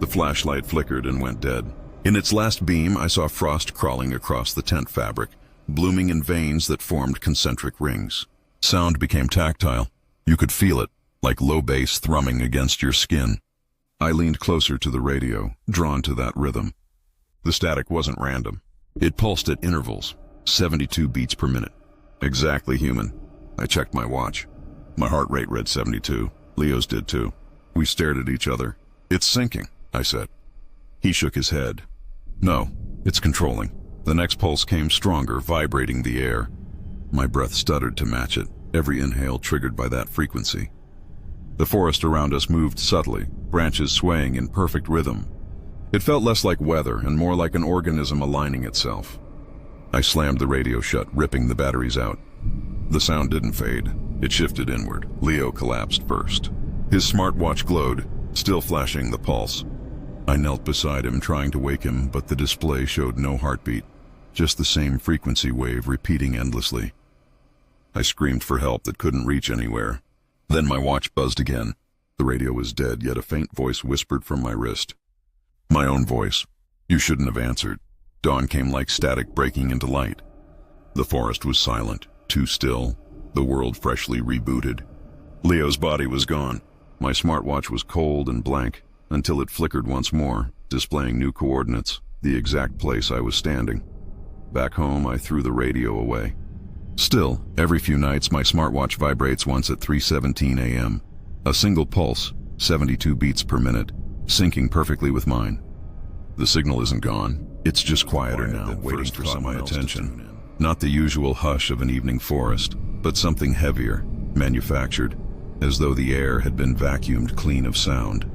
The flashlight flickered and went dead. In its last beam, I saw frost crawling across the tent fabric, blooming in veins that formed concentric rings. Sound became tactile. You could feel it, like low bass thrumming against your skin. I leaned closer to the radio, drawn to that rhythm. The static wasn't random. It pulsed at intervals, 72 beats per minute. Exactly human. I checked my watch. My heart rate read 72. Leo's did too. We stared at each other. "It's sinking," I said. He shook his head. "No, it's controlling." The next pulse came stronger, vibrating the air. My breath stuttered to match it, every inhale triggered by that frequency. The forest around us moved subtly, branches swaying in perfect rhythm. It felt less like weather and more like an organism aligning itself. I slammed the radio shut, ripping the batteries out. The sound didn't fade. It shifted inward. Leo collapsed first. His smartwatch glowed, still flashing the pulse. I knelt beside him, trying to wake him, but the display showed no heartbeat, just the same frequency wave repeating endlessly. I screamed for help that couldn't reach anywhere. Then my watch buzzed again. The radio was dead, yet a faint voice whispered from my wrist. My own voice. "You shouldn't have answered." Dawn came like static breaking into light. The forest was silent, too still, the world freshly rebooted. Leo's body was gone. My smartwatch was cold and blank, until it flickered once more, displaying new coordinates, the exact place I was standing. Back home, I threw the radio away. Still, every few nights my smartwatch vibrates once at 3:17 a.m. A single pulse, 72 beats per minute, syncing perfectly with mine. The signal isn't gone. It's just quieter now, waiting for someone else to tune in. Not the usual hush of an evening forest, but something heavier, manufactured, as though the air had been vacuumed clean of sound.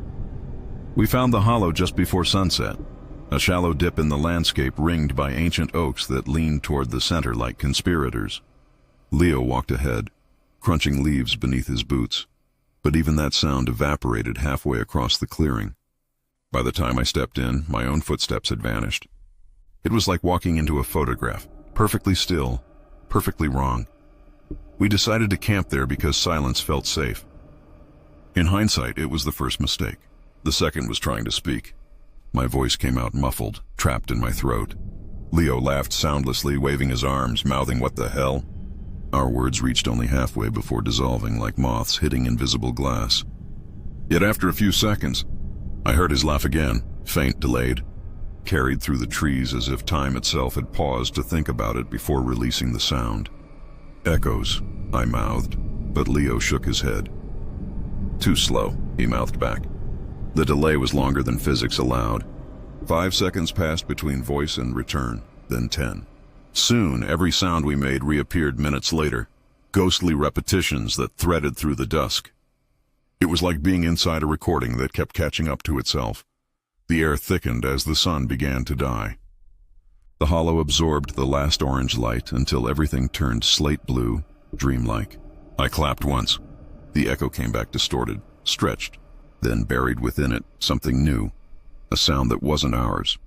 We found the hollow just before sunset, a shallow dip in the landscape ringed by ancient oaks that leaned toward the center like conspirators. Leo walked ahead, crunching leaves beneath his boots. but even that sound evaporated halfway across the clearing. By the time I stepped in, my own footsteps had vanished. It was like walking into a photograph, perfectly still, perfectly wrong. We decided to camp there because silence felt safe. In hindsight, it was the first mistake. The second was trying to speak. My voice came out muffled, trapped in my throat. Leo laughed soundlessly, waving his arms, mouthing, "What the hell?" Our words reached only halfway before dissolving like moths hitting invisible glass. Yet after a few seconds, I heard his laugh again, faint, delayed, carried through the trees as if time itself had paused to think about it before releasing the sound. "Echoes," I mouthed, but Leo shook his head. "Too slow," he mouthed back. The delay was longer than physics allowed. 5 seconds passed between voice and return, then 10. Soon, every sound we made reappeared minutes later, ghostly repetitions that threaded through the dusk. It was like being inside a recording that kept catching up to itself. The air thickened as the sun began to die. The hollow absorbed the last orange light until everything turned slate blue, dreamlike. I clapped once. The echo came back distorted, stretched, then buried within it something new, a sound that wasn't ours.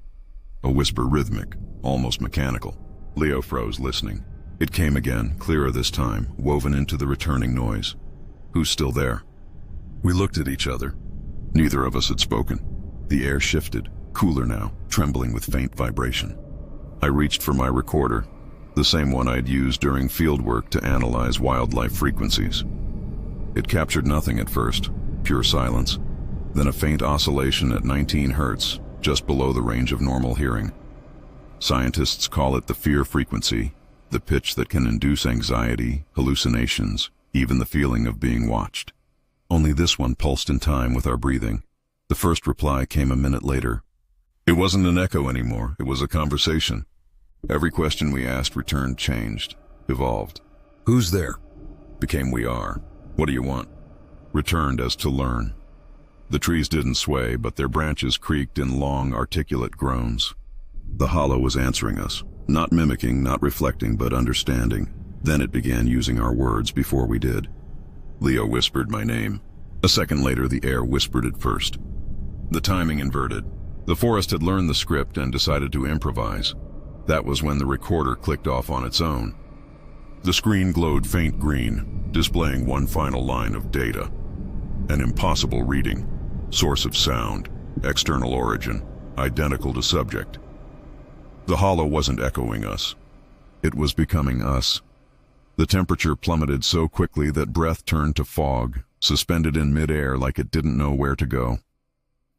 A whisper, rhythmic, almost mechanical. Leo froze, listening. It came again, clearer this time, woven into the returning noise. "Who's still there?" We looked at each other. Neither of us had spoken. The air shifted, cooler now, trembling with faint vibration. I reached for my recorder, the same one I'd used during field work to analyze wildlife frequencies. It captured nothing at first, pure silence, then a faint oscillation at 19 hertz, just below the range of normal hearing. Scientists call it the fear frequency, the pitch that can induce anxiety, hallucinations, even the feeling of being watched. Only this one pulsed in time with our breathing. The first reply came a minute later. It wasn't an echo anymore, it was a conversation. Every question we asked returned changed, evolved. "Who's there?" became "we are." "What do you want?" returned as to learn. The trees didn't sway, but their branches creaked in long, articulate groans. The hollow was answering us, not mimicking, not reflecting, but understanding. Then it began using our words before we did. Leo whispered my name. A second later, the air whispered it first. The timing inverted. The forest had learned the script and decided to improvise. That was when the recorder clicked off on its own. The screen glowed faint green, displaying one final line of data. An impossible reading. Source of sound, external origin, identical to subject. The hollow wasn't echoing us. It was becoming us. The temperature plummeted so quickly that breath turned to fog, suspended in midair like it didn't know where to go.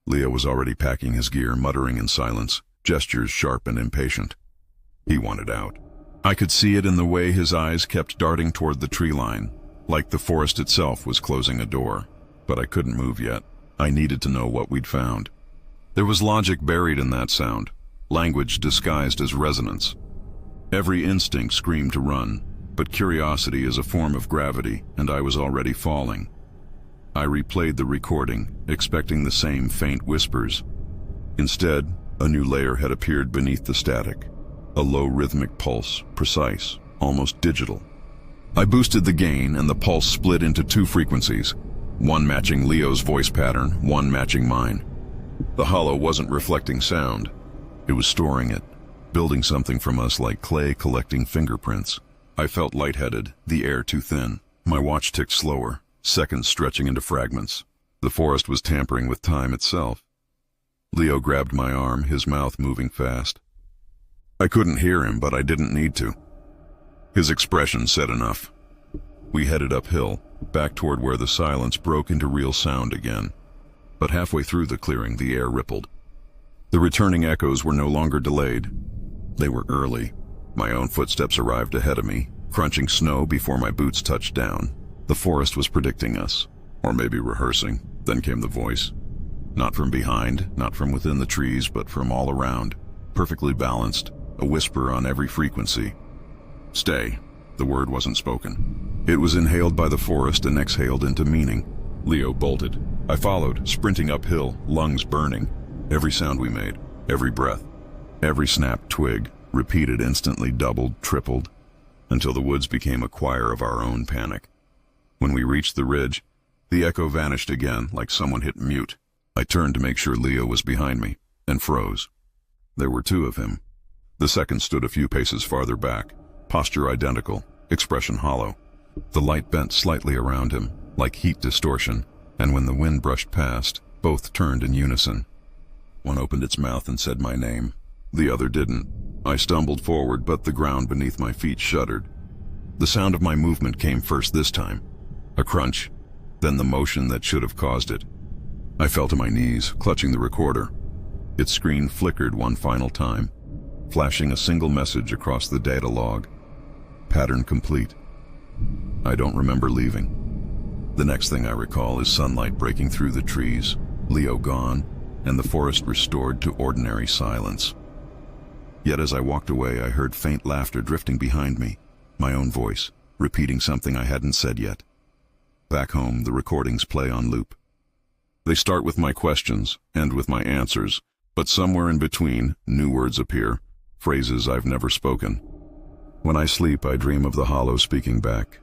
Leo was already packing his gear, muttering in silence, gestures sharp and impatient. He wanted out. I could see it in the way his eyes kept darting toward the tree line, like the forest itself was closing a door. But I couldn't move yet. I needed to know what we'd found. There was logic buried in that sound, language disguised as resonance. Every instinct screamed to run, but curiosity is a form of gravity, and I was already falling. I replayed the recording, expecting the same faint whispers. Instead, a new layer had appeared beneath the static. A low rhythmic pulse, precise, almost digital. I boosted the gain, and the pulse split into 2 frequencies, one matching Leo's voice pattern, one matching mine. The hollow wasn't reflecting sound. It was storing it, building something from us like clay collecting fingerprints. I felt lightheaded, the air too thin. My watch ticked slower, seconds stretching into fragments. The forest was tampering with time itself. Leo grabbed my arm, his mouth moving fast. I couldn't hear him, but I didn't need to. His expression said enough. We headed uphill, back toward where the silence broke into real sound again. But halfway through the clearing, the air rippled. The returning echoes were no longer delayed. They were early. My own footsteps arrived ahead of me, crunching snow before my boots touched down. The forest was predicting us, or maybe rehearsing. Then came the voice. Not from behind, not from within the trees, but from all around. Perfectly balanced, a whisper on every frequency. Stay. The word wasn't spoken. It was inhaled by the forest and exhaled into meaning. Leo bolted. I followed, sprinting uphill, lungs burning. Every sound we made, every breath, every snapped twig, repeated instantly, doubled, tripled, until the woods became a choir of our own panic. When we reached the ridge, The echo vanished again, like someone hit mute. I turned to make sure Leo was behind me, and froze. There were two of him. The second stood a few paces farther back, posture identical, expression hollow. The light bent slightly around him, like heat distortion, and when the wind brushed past, both turned in unison. One opened its mouth and said my name. The other didn't. I stumbled forward, but the ground beneath my feet shuddered. The sound of my movement came first this time. A crunch, then the motion that should have caused it. I fell to my knees, clutching the recorder. Its screen flickered one final time, flashing a single message across the data log. Pattern complete. I don't remember leaving. The next thing I recall is sunlight breaking through the trees, Leo gone, and the forest restored to ordinary silence. Yet as I walked away, I heard faint laughter drifting behind me, my own voice, repeating something I hadn't said yet. Back home, the recordings play on loop. They start with my questions, end with my answers, but somewhere in between, new words appear, phrases I've never spoken. When I sleep, I dream of the hollow speaking back.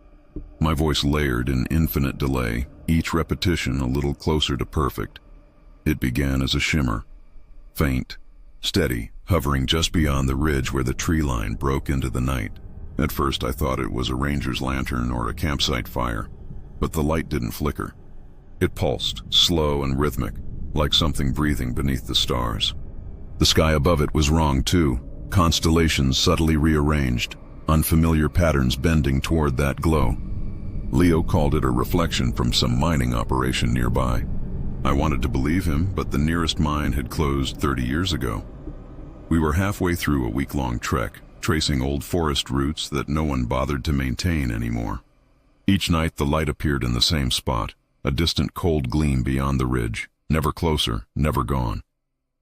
My voice layered in infinite delay, each repetition a little closer to perfect. It began as a shimmer, faint, steady, hovering just beyond the ridge where the tree line broke into the night. At first I thought it was a ranger's lantern or a campsite fire, but the light didn't flicker. It pulsed, slow and rhythmic, like something breathing beneath the stars. The sky above it was wrong too, constellations subtly rearranged, unfamiliar patterns bending toward that glow. Leo called it a reflection from some mining operation nearby. I wanted to believe him, but the nearest mine had closed 30 years ago. We were halfway through a week-long trek, tracing old forest routes that no one bothered to maintain anymore. Each night the light appeared in the same spot, a distant cold gleam beyond the ridge, never closer, never gone.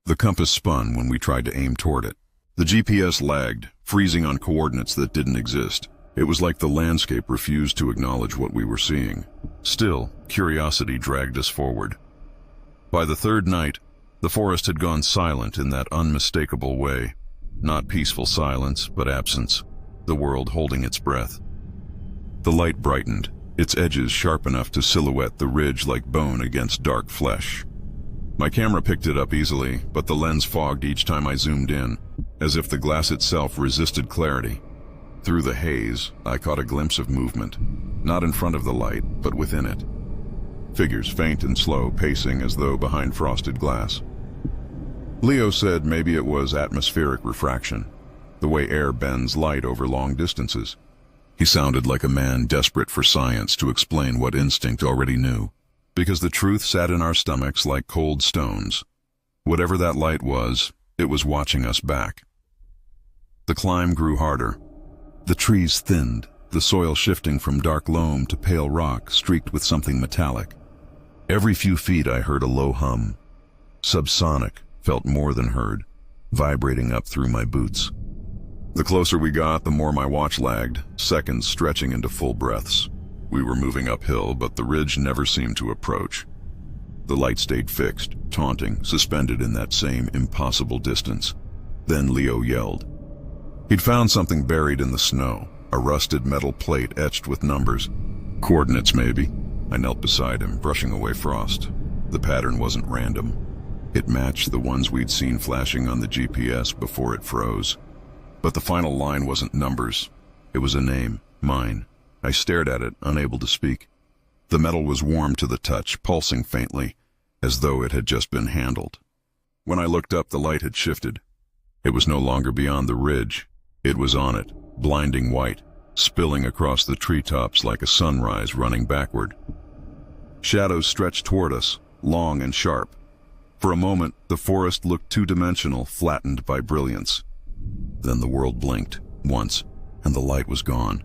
The compass spun when we tried to aim toward it. The GPS lagged, freezing on coordinates that didn't exist. It was like the landscape refused to acknowledge what we were seeing. Still, curiosity dragged us forward. By the third night, the forest had gone silent in that unmistakable way. Not peaceful silence, but absence, the world holding its breath. The light brightened, its edges sharp enough to silhouette the ridge like bone against dark flesh. My camera picked it up easily, but the lens fogged each time I zoomed in, as if the glass itself resisted clarity. Through the haze, I caught a glimpse of movement, not in front of the light, but within it. Figures faint and slow, pacing as though behind frosted glass. Leo said maybe it was atmospheric refraction, the way air bends light over long distances. He sounded like a man desperate for science to explain what instinct already knew, because the truth sat in our stomachs like cold stones. Whatever that light was, it was watching us back. The climb grew harder. The trees thinned, the soil shifting from dark loam to pale rock streaked with something metallic. Every few feet I heard a low hum. Subsonic, felt more than heard, vibrating up through my boots. The closer we got, the more my watch lagged, seconds stretching into full breaths. We were moving uphill, but the ridge never seemed to approach. The light stayed fixed, taunting, suspended in that same impossible distance. Then Leo yelled. He'd found something buried in the snow, a rusted metal plate etched with numbers. Coordinates, maybe. I knelt beside him, brushing away frost. The pattern wasn't random. It matched the ones we'd seen flashing on the GPS before it froze. But the final line wasn't numbers. It was a name, mine. I stared at it, unable to speak. The metal was warm to the touch, pulsing faintly, as though it had just been handled. When I looked up, the light had shifted. It was no longer beyond the ridge. It was on it, blinding white, spilling across the treetops like a sunrise running backward. Shadows stretched toward us, long and sharp. For a moment, the forest looked two-dimensional, flattened by brilliance. Then the world blinked, once, and the light was gone.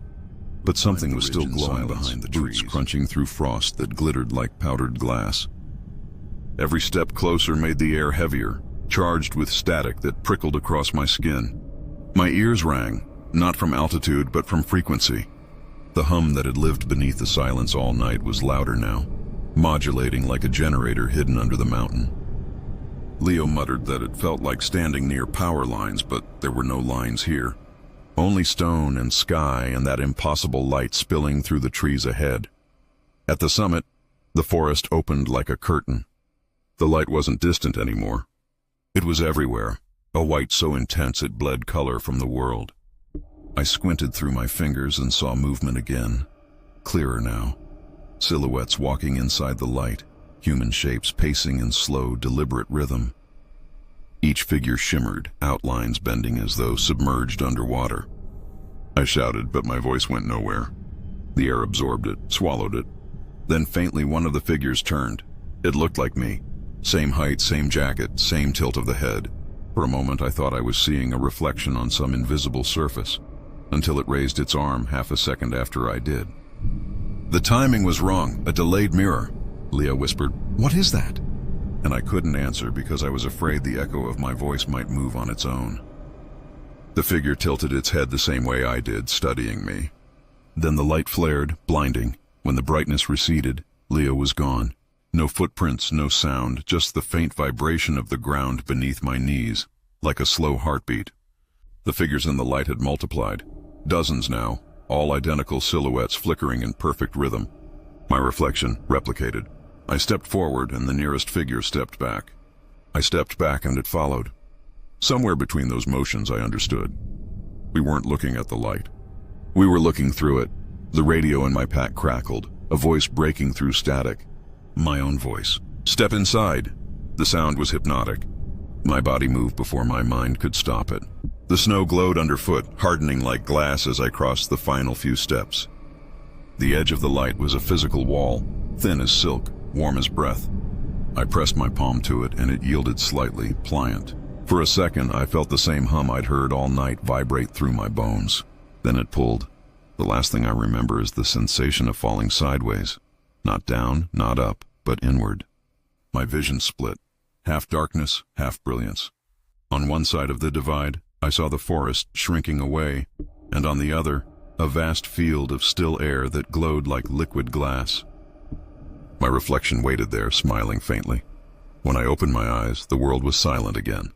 But something was still glowing behind the trees, crunching through frost that glittered like powdered glass. Every step closer made the air heavier, charged with static that prickled across my skin. My ears rang, not from altitude but from frequency. The hum that had lived beneath the silence all night was louder now, modulating like a generator hidden under the mountain. Leo muttered that it felt like standing near power lines, but there were no lines here. Only stone and sky and that impossible light spilling through the trees ahead. At the summit, The forest opened like a curtain. The light wasn't distant anymore. It was everywhere, a white so intense it bled color from the world. I squinted through my fingers and saw movement again, clearer now. Silhouettes walking inside the light, human shapes pacing in slow, deliberate rhythm. Each figure shimmered, outlines bending as though submerged underwater. I shouted, but my voice went nowhere. The air absorbed it, swallowed it. Then faintly one of the figures turned. It looked like me. Same height, same jacket, same tilt of the head. For a moment I thought I was seeing a reflection on some invisible surface, until it raised its arm half a second after I did. The timing was wrong, a delayed mirror. Leah whispered, "What is that?" And I couldn't answer because I was afraid the echo of my voice might move on its own. The figure tilted its head the same way I did, studying me. Then the light flared, blinding. When the brightness receded, Leah was gone. No footprints, no sound, just the faint vibration of the ground beneath my knees, like a slow heartbeat. The figures in the light had multiplied. Dozens now, all identical silhouettes flickering in perfect rhythm. My reflection replicated. I stepped forward and the nearest figure stepped back. I stepped back and it followed. Somewhere between those motions I understood. We weren't looking at the light. We were looking through it. The radio in my pack crackled, a voice breaking through static. My own voice. "Step inside." The sound was hypnotic. My body moved before my mind could stop it. The snow glowed underfoot, hardening like glass as I crossed the final few steps. The edge of the light was a physical wall, thin as silk, warm as breath. I pressed my palm to it and it yielded slightly, pliant. For a second I felt the same hum I'd heard all night vibrate through my bones. Then it pulled. The last thing I remember is the sensation of falling sideways. Not down, not up, but inward. My vision split. Half darkness, half brilliance. On one side of the divide, I saw the forest shrinking away, and on the other, a vast field of still air that glowed like liquid glass. My reflection waited there, smiling faintly. When I opened my eyes, the world was silent again.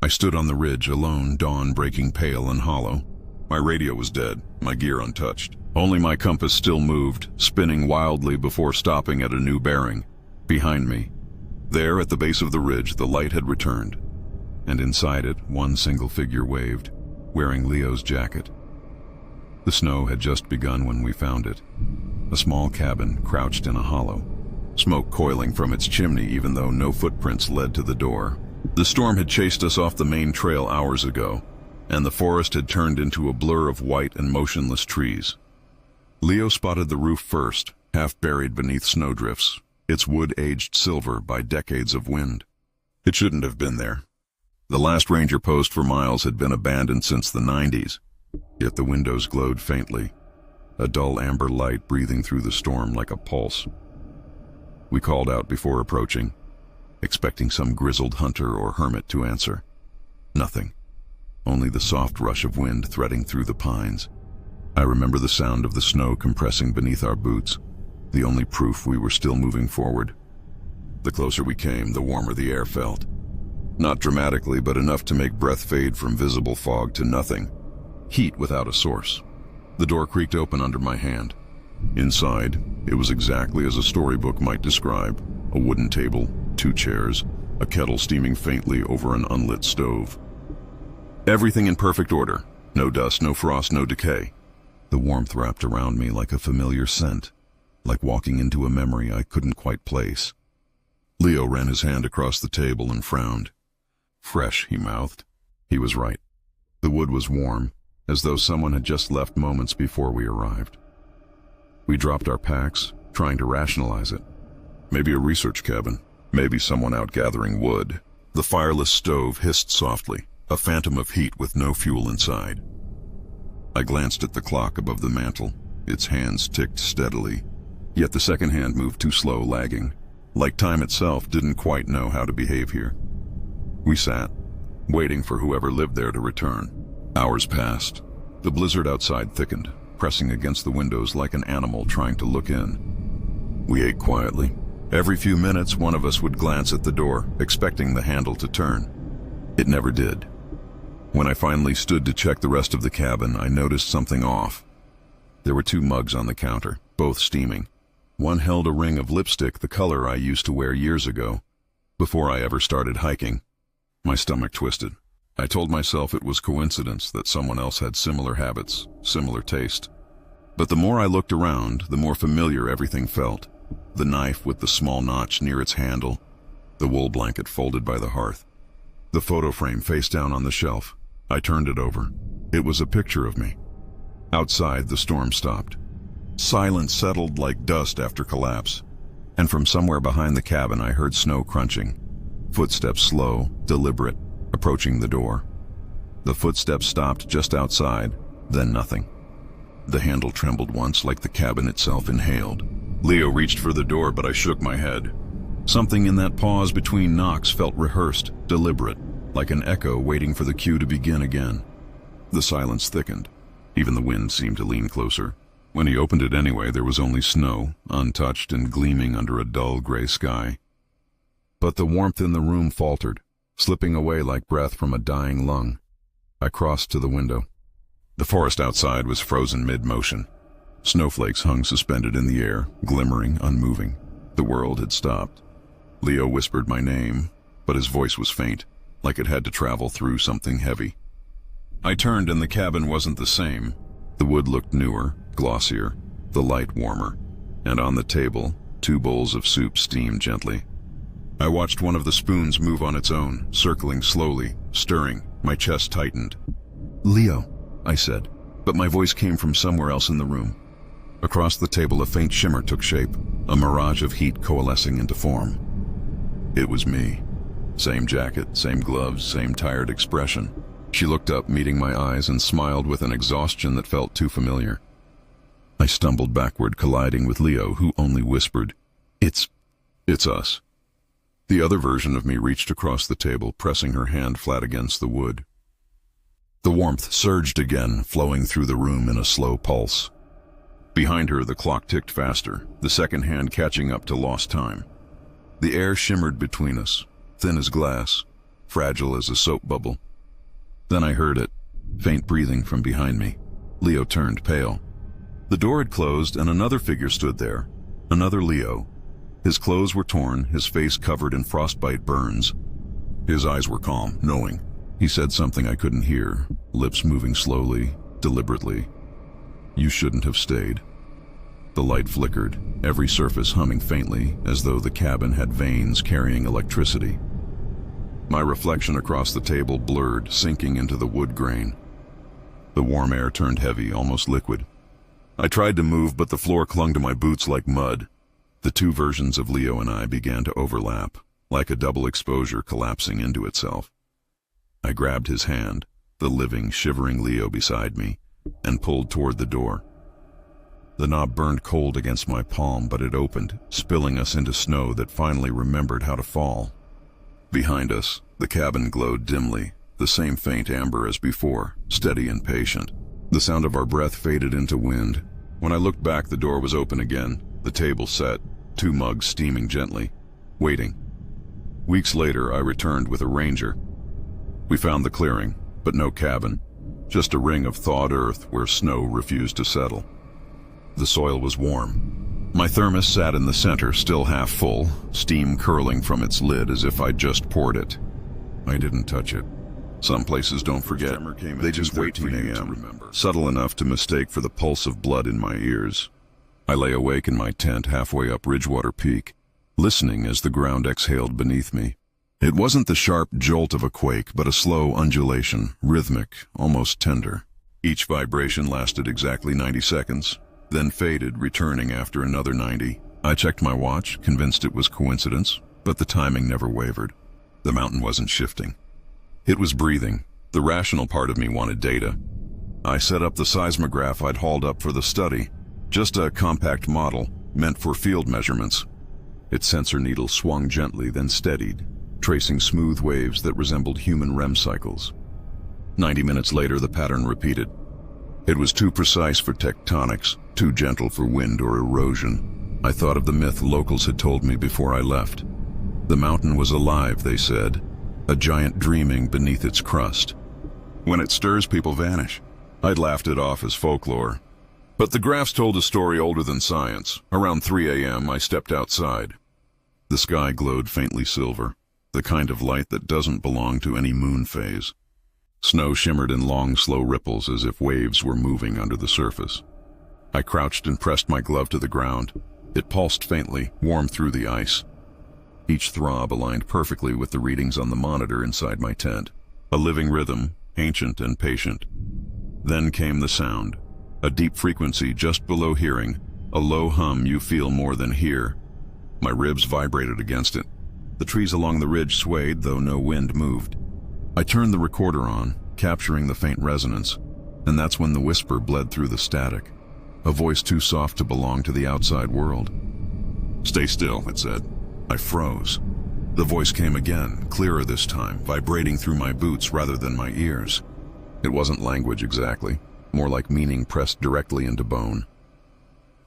I stood on the ridge, alone, dawn breaking pale and hollow. My radio was dead, my gear untouched. Only my compass still moved, spinning wildly before stopping at a new bearing. Behind me, there at the base of the ridge, the light had returned. And inside it, one single figure waved, wearing Leo's jacket. The snow had just begun when we found it. A small cabin crouched in a hollow, smoke coiling from its chimney even though no footprints led to the door. The storm had chased us off the main trail hours ago, and the forest had turned into a blur of white and motionless trees. Leo spotted the roof first, half buried beneath snowdrifts, its wood aged silver by decades of wind. It shouldn't have been there. The last ranger post for miles had been abandoned since the 90s, yet the windows glowed faintly, a dull amber light breathing through the storm like a pulse. We called out before approaching, expecting some grizzled hunter or hermit to answer. Nothing. Only the soft rush of wind threading through the pines. I remember the sound of the snow compressing beneath our boots, the only proof we were still moving forward. The closer we came, the warmer the air felt. Not dramatically, but enough to make breath fade from visible fog to nothing. Heat without a source. The door creaked open under my hand. Inside, it was exactly as a storybook might describe. A wooden table, 2 chairs, a kettle steaming faintly over an unlit stove. Everything in perfect order. No dust, no frost, no decay. The warmth wrapped around me like a familiar scent, like walking into a memory I couldn't quite place. Leo ran his hand across the table and frowned. "Fresh," he mouthed. He was right. The wood was warm, as though someone had just left moments before we arrived. We dropped our packs, trying to rationalize it. Maybe a research cabin, maybe someone out gathering wood. The fireless stove hissed softly, a phantom of heat with no fuel inside. I glanced at the clock above the mantel. Its hands ticked steadily, yet the second hand moved too slow, lagging, like time itself didn't quite know how to behave here. We sat, waiting for whoever lived there to return. Hours passed. The blizzard outside thickened, pressing against the windows like an animal trying to look in. We ate quietly. Every few minutes, one of us would glance at the door, expecting the handle to turn. It never did. When I finally stood to check the rest of the cabin, I noticed something off. There were 2 mugs on the counter, both steaming. One held a ring of lipstick the color I used to wear years ago, before I ever started hiking. My stomach twisted. I told myself it was coincidence that someone else had similar habits, similar taste. But the more I looked around, the more familiar everything felt. The knife with the small notch near its handle, the wool blanket folded by the hearth, the photo frame face down on the shelf. I turned it over. It was a picture of me. Outside, the storm stopped. Silence settled like dust after collapse, and from somewhere behind the cabin I heard snow crunching. Footsteps slow, deliberate, approaching the door. The footsteps stopped just outside, then nothing. The handle trembled once like the cabin itself inhaled. Leo reached for the door, but I shook my head. Something in that pause between knocks felt rehearsed, deliberate, like an echo waiting for the cue to begin again. The silence thickened. Even the wind seemed to lean closer. When he opened it anyway, there was only snow, untouched and gleaming under a dull gray sky. But the warmth in the room faltered, slipping away like breath from a dying lung. I crossed to the window. The forest outside was frozen mid-motion. Snowflakes hung suspended in the air, glimmering, unmoving. The world had stopped. Leo whispered my name, but his voice was faint, like it had to travel through something heavy. I turned and the cabin wasn't the same. The wood looked newer, glossier, the light warmer, and on the table, 2 bowls of soup steamed gently. I watched one of the spoons move on its own, circling slowly, stirring. My chest tightened. "Leo," I said, but my voice came from somewhere else in the room. Across the table a faint shimmer took shape, a mirage of heat coalescing into form. It was me. Same jacket, same gloves, same tired expression. She looked up, meeting my eyes, and smiled with an exhaustion that felt too familiar. I stumbled backward, colliding with Leo, who only whispered, It's us." The other version of me reached across the table, pressing her hand flat against the wood. The warmth surged again, flowing through the room in a slow pulse. Behind her, the clock ticked faster, the second hand catching up to lost time. The air shimmered between us, thin as glass, fragile as a soap bubble. Then I heard it, faint breathing from behind me. Leo turned pale. The door had closed and another figure stood there, another Leo. His clothes were torn, his face covered in frostbite burns. His eyes were calm, knowing. He said something I couldn't hear, lips moving slowly, deliberately. "You shouldn't have stayed." The light flickered, every surface humming faintly, as though the cabin had veins carrying electricity. My reflection across the table blurred, sinking into the wood grain. The warm air turned heavy, almost liquid. I tried to move, but the floor clung to my boots like mud. The 2 versions of Leo and I began to overlap, like a double exposure collapsing into itself. I grabbed his hand, the living, shivering Leo beside me, and pulled toward the door. The knob burned cold against my palm, but it opened, spilling us into snow that finally remembered how to fall. Behind us, the cabin glowed dimly, the same faint amber as before, steady and patient. The sound of our breath faded into wind. When I looked back, the door was open again, the table set, 2 mugs steaming gently, waiting. Weeks later, I returned with a ranger. We found the clearing, but no cabin, just a ring of thawed earth where snow refused to settle. The soil was warm. My thermos sat in the center, still half full, steam curling from its lid as if I'd just poured it. I didn't touch it. Some places don't forget. They just wait for you to remember. Subtle enough to mistake for the pulse of blood in my ears. I lay awake in my tent halfway up Ridgewater Peak, listening as the ground exhaled beneath me. It wasn't the sharp jolt of a quake, but a slow undulation, rhythmic, almost tender. Each vibration lasted exactly 90 seconds, then faded, returning after another 90. I checked my watch, convinced it was coincidence, but the timing never wavered. The mountain wasn't shifting. It was breathing. The rational part of me wanted data. I set up the seismograph I'd hauled up for the study, just a compact model meant for field measurements. Its sensor needle swung gently, then steadied, tracing smooth waves that resembled human REM cycles. 90 minutes later, the pattern repeated. It was too precise for tectonics, too gentle for wind or erosion. I thought of the myth locals had told me before I left. The mountain was alive, they said, a giant dreaming beneath its crust. When it stirs, people vanish. I'd laughed it off as folklore. But the graphs told a story older than science. Around 3 a.m., I stepped outside. The sky glowed faintly silver, the kind of light that doesn't belong to any moon phase. Snow shimmered in long, slow ripples as if waves were moving under the surface. I crouched and pressed my glove to the ground. It pulsed faintly, warm through the ice. Each throb aligned perfectly with the readings on the monitor inside my tent. A living rhythm, ancient and patient. Then came the sound. A deep frequency just below hearing, a low hum you feel more than hear. My ribs vibrated against it. The trees along the ridge swayed, though no wind moved. I turned the recorder on, capturing the faint resonance, and that's when the whisper bled through the static. A voice too soft to belong to the outside world. "Stay still," it said. I froze. The voice came again, clearer this time, vibrating through my boots rather than my ears. It wasn't language exactly, more like meaning pressed directly into bone.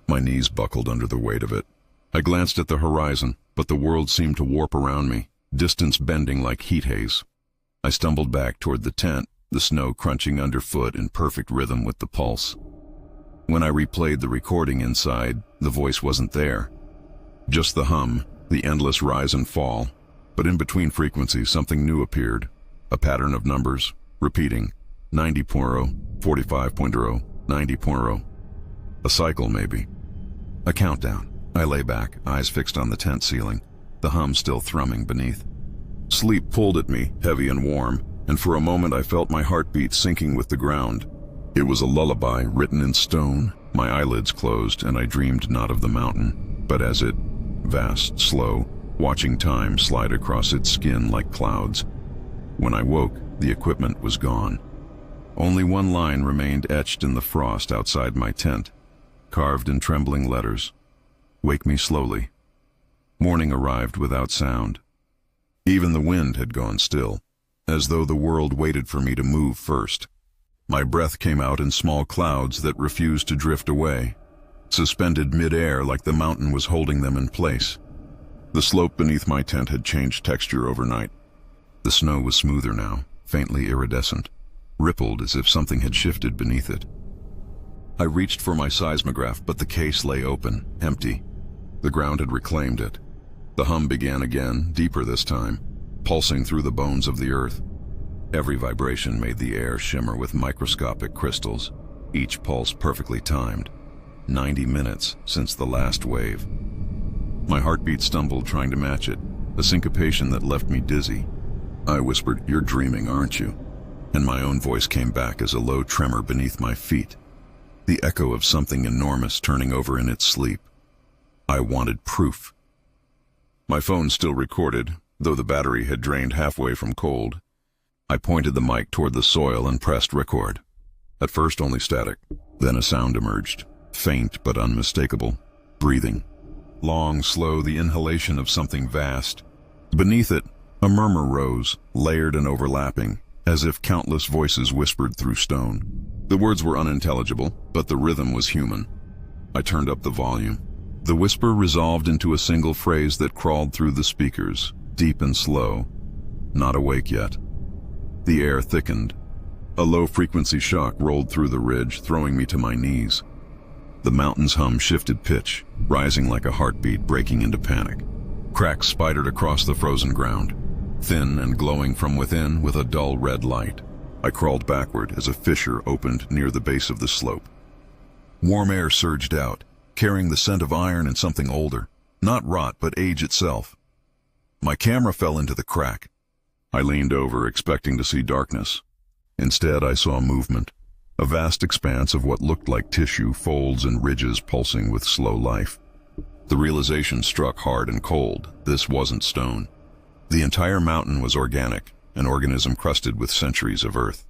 My knees buckled under the weight of it. I glanced at the horizon, but the world seemed to warp around me, distance bending like heat haze. I stumbled back toward the tent, the snow crunching underfoot in perfect rhythm with the pulse. When I replayed the recording inside, the voice wasn't there. Just the hum, the endless rise and fall. But in between frequencies, something new appeared. A pattern of numbers, repeating. 90.0, 45.0, 90.0. A cycle, maybe. A countdown. I lay back, eyes fixed on the tent ceiling, the hum still thrumming beneath. Sleep pulled at me, heavy and warm, and for a moment I felt my heartbeat sinking with the ground. It was a lullaby written in stone. My eyelids closed, and I dreamed not of the mountain, but as it, vast, slow, watching time slide across its skin like clouds. When I woke, the equipment was gone. Only one line remained etched in the frost outside my tent, carved in trembling letters. "Wake me slowly." Morning arrived without sound. Even the wind had gone still, as though the world waited for me to move first. My breath came out in small clouds that refused to drift away, suspended mid-air like the mountain was holding them in place. The slope beneath my tent had changed texture overnight. The snow was smoother now, faintly iridescent, rippled as if something had shifted beneath it. I reached for my seismograph, but the case lay open, empty. The ground had reclaimed it. The hum began again, deeper this time, pulsing through the bones of the earth. Every vibration made the air shimmer with microscopic crystals, each pulse perfectly timed. 90 minutes since the last wave. My heartbeat stumbled trying to match it, a syncopation that left me dizzy. I whispered, "You're dreaming, aren't you?" And my own voice came back as a low tremor beneath my feet, the echo of something enormous turning over in its sleep. I wanted proof. My phone still recorded, though the battery had drained halfway from cold. I pointed the mic toward the soil and pressed record. At first only static, then a sound emerged, faint but unmistakable, breathing. Long, slow, the inhalation of something vast. Beneath it, a murmur rose, layered and overlapping, as if countless voices whispered through stone. The words were unintelligible, but the rhythm was human. I turned up the volume. The whisper resolved into a single phrase that crawled through the speakers, deep and slow. Not awake yet. The air thickened. A low-frequency shock rolled through the ridge, throwing me to my knees. The mountain's hum shifted pitch, rising like a heartbeat breaking into panic. Cracks spidered across the frozen ground, thin and glowing from within with a dull red light. I crawled backward as a fissure opened near the base of the slope. Warm air surged out, carrying the scent of iron and something older, not rot but age itself. My camera fell into the crack. I leaned over, expecting to see darkness. Instead, I saw movement, a vast expanse of what looked like tissue, folds and ridges pulsing with slow life. The realization struck hard and cold. This wasn't stone. The entire mountain was organic, an organism crusted with centuries of earth.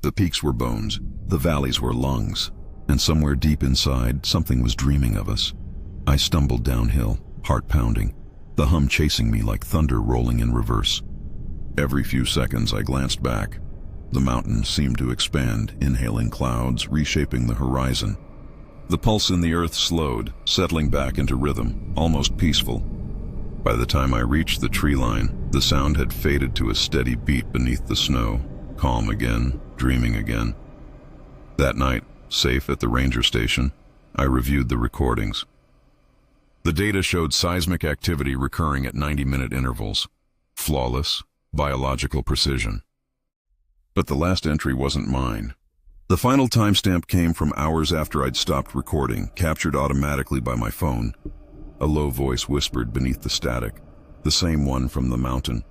The peaks were bones, the valleys were lungs, and somewhere deep inside, something was dreaming of us. I stumbled downhill, heart pounding, the hum chasing me like thunder rolling in reverse. Every few seconds I glanced back. The mountain seemed to expand, inhaling clouds, reshaping the horizon. The pulse in the earth slowed, settling back into rhythm, almost peaceful. By the time I reached the tree line, the sound had faded to a steady beat beneath the snow, calm again, dreaming again. That night, safe at the ranger station. I reviewed the recordings. The data showed seismic activity recurring at 90-minute intervals. Flawless, biological precision. But the last entry wasn't mine. The final timestamp came from hours after I'd stopped recording, captured automatically by my phone. A low voice whispered beneath the static, the same one from the mountain.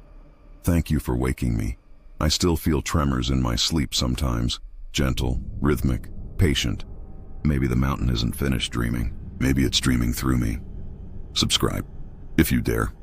"Thank you for waking me. I still feel tremors in my sleep sometimes. Gentle, rhythmic, patient. Maybe the mountain isn't finished dreaming. Maybe it's dreaming through me." Subscribe, if you dare.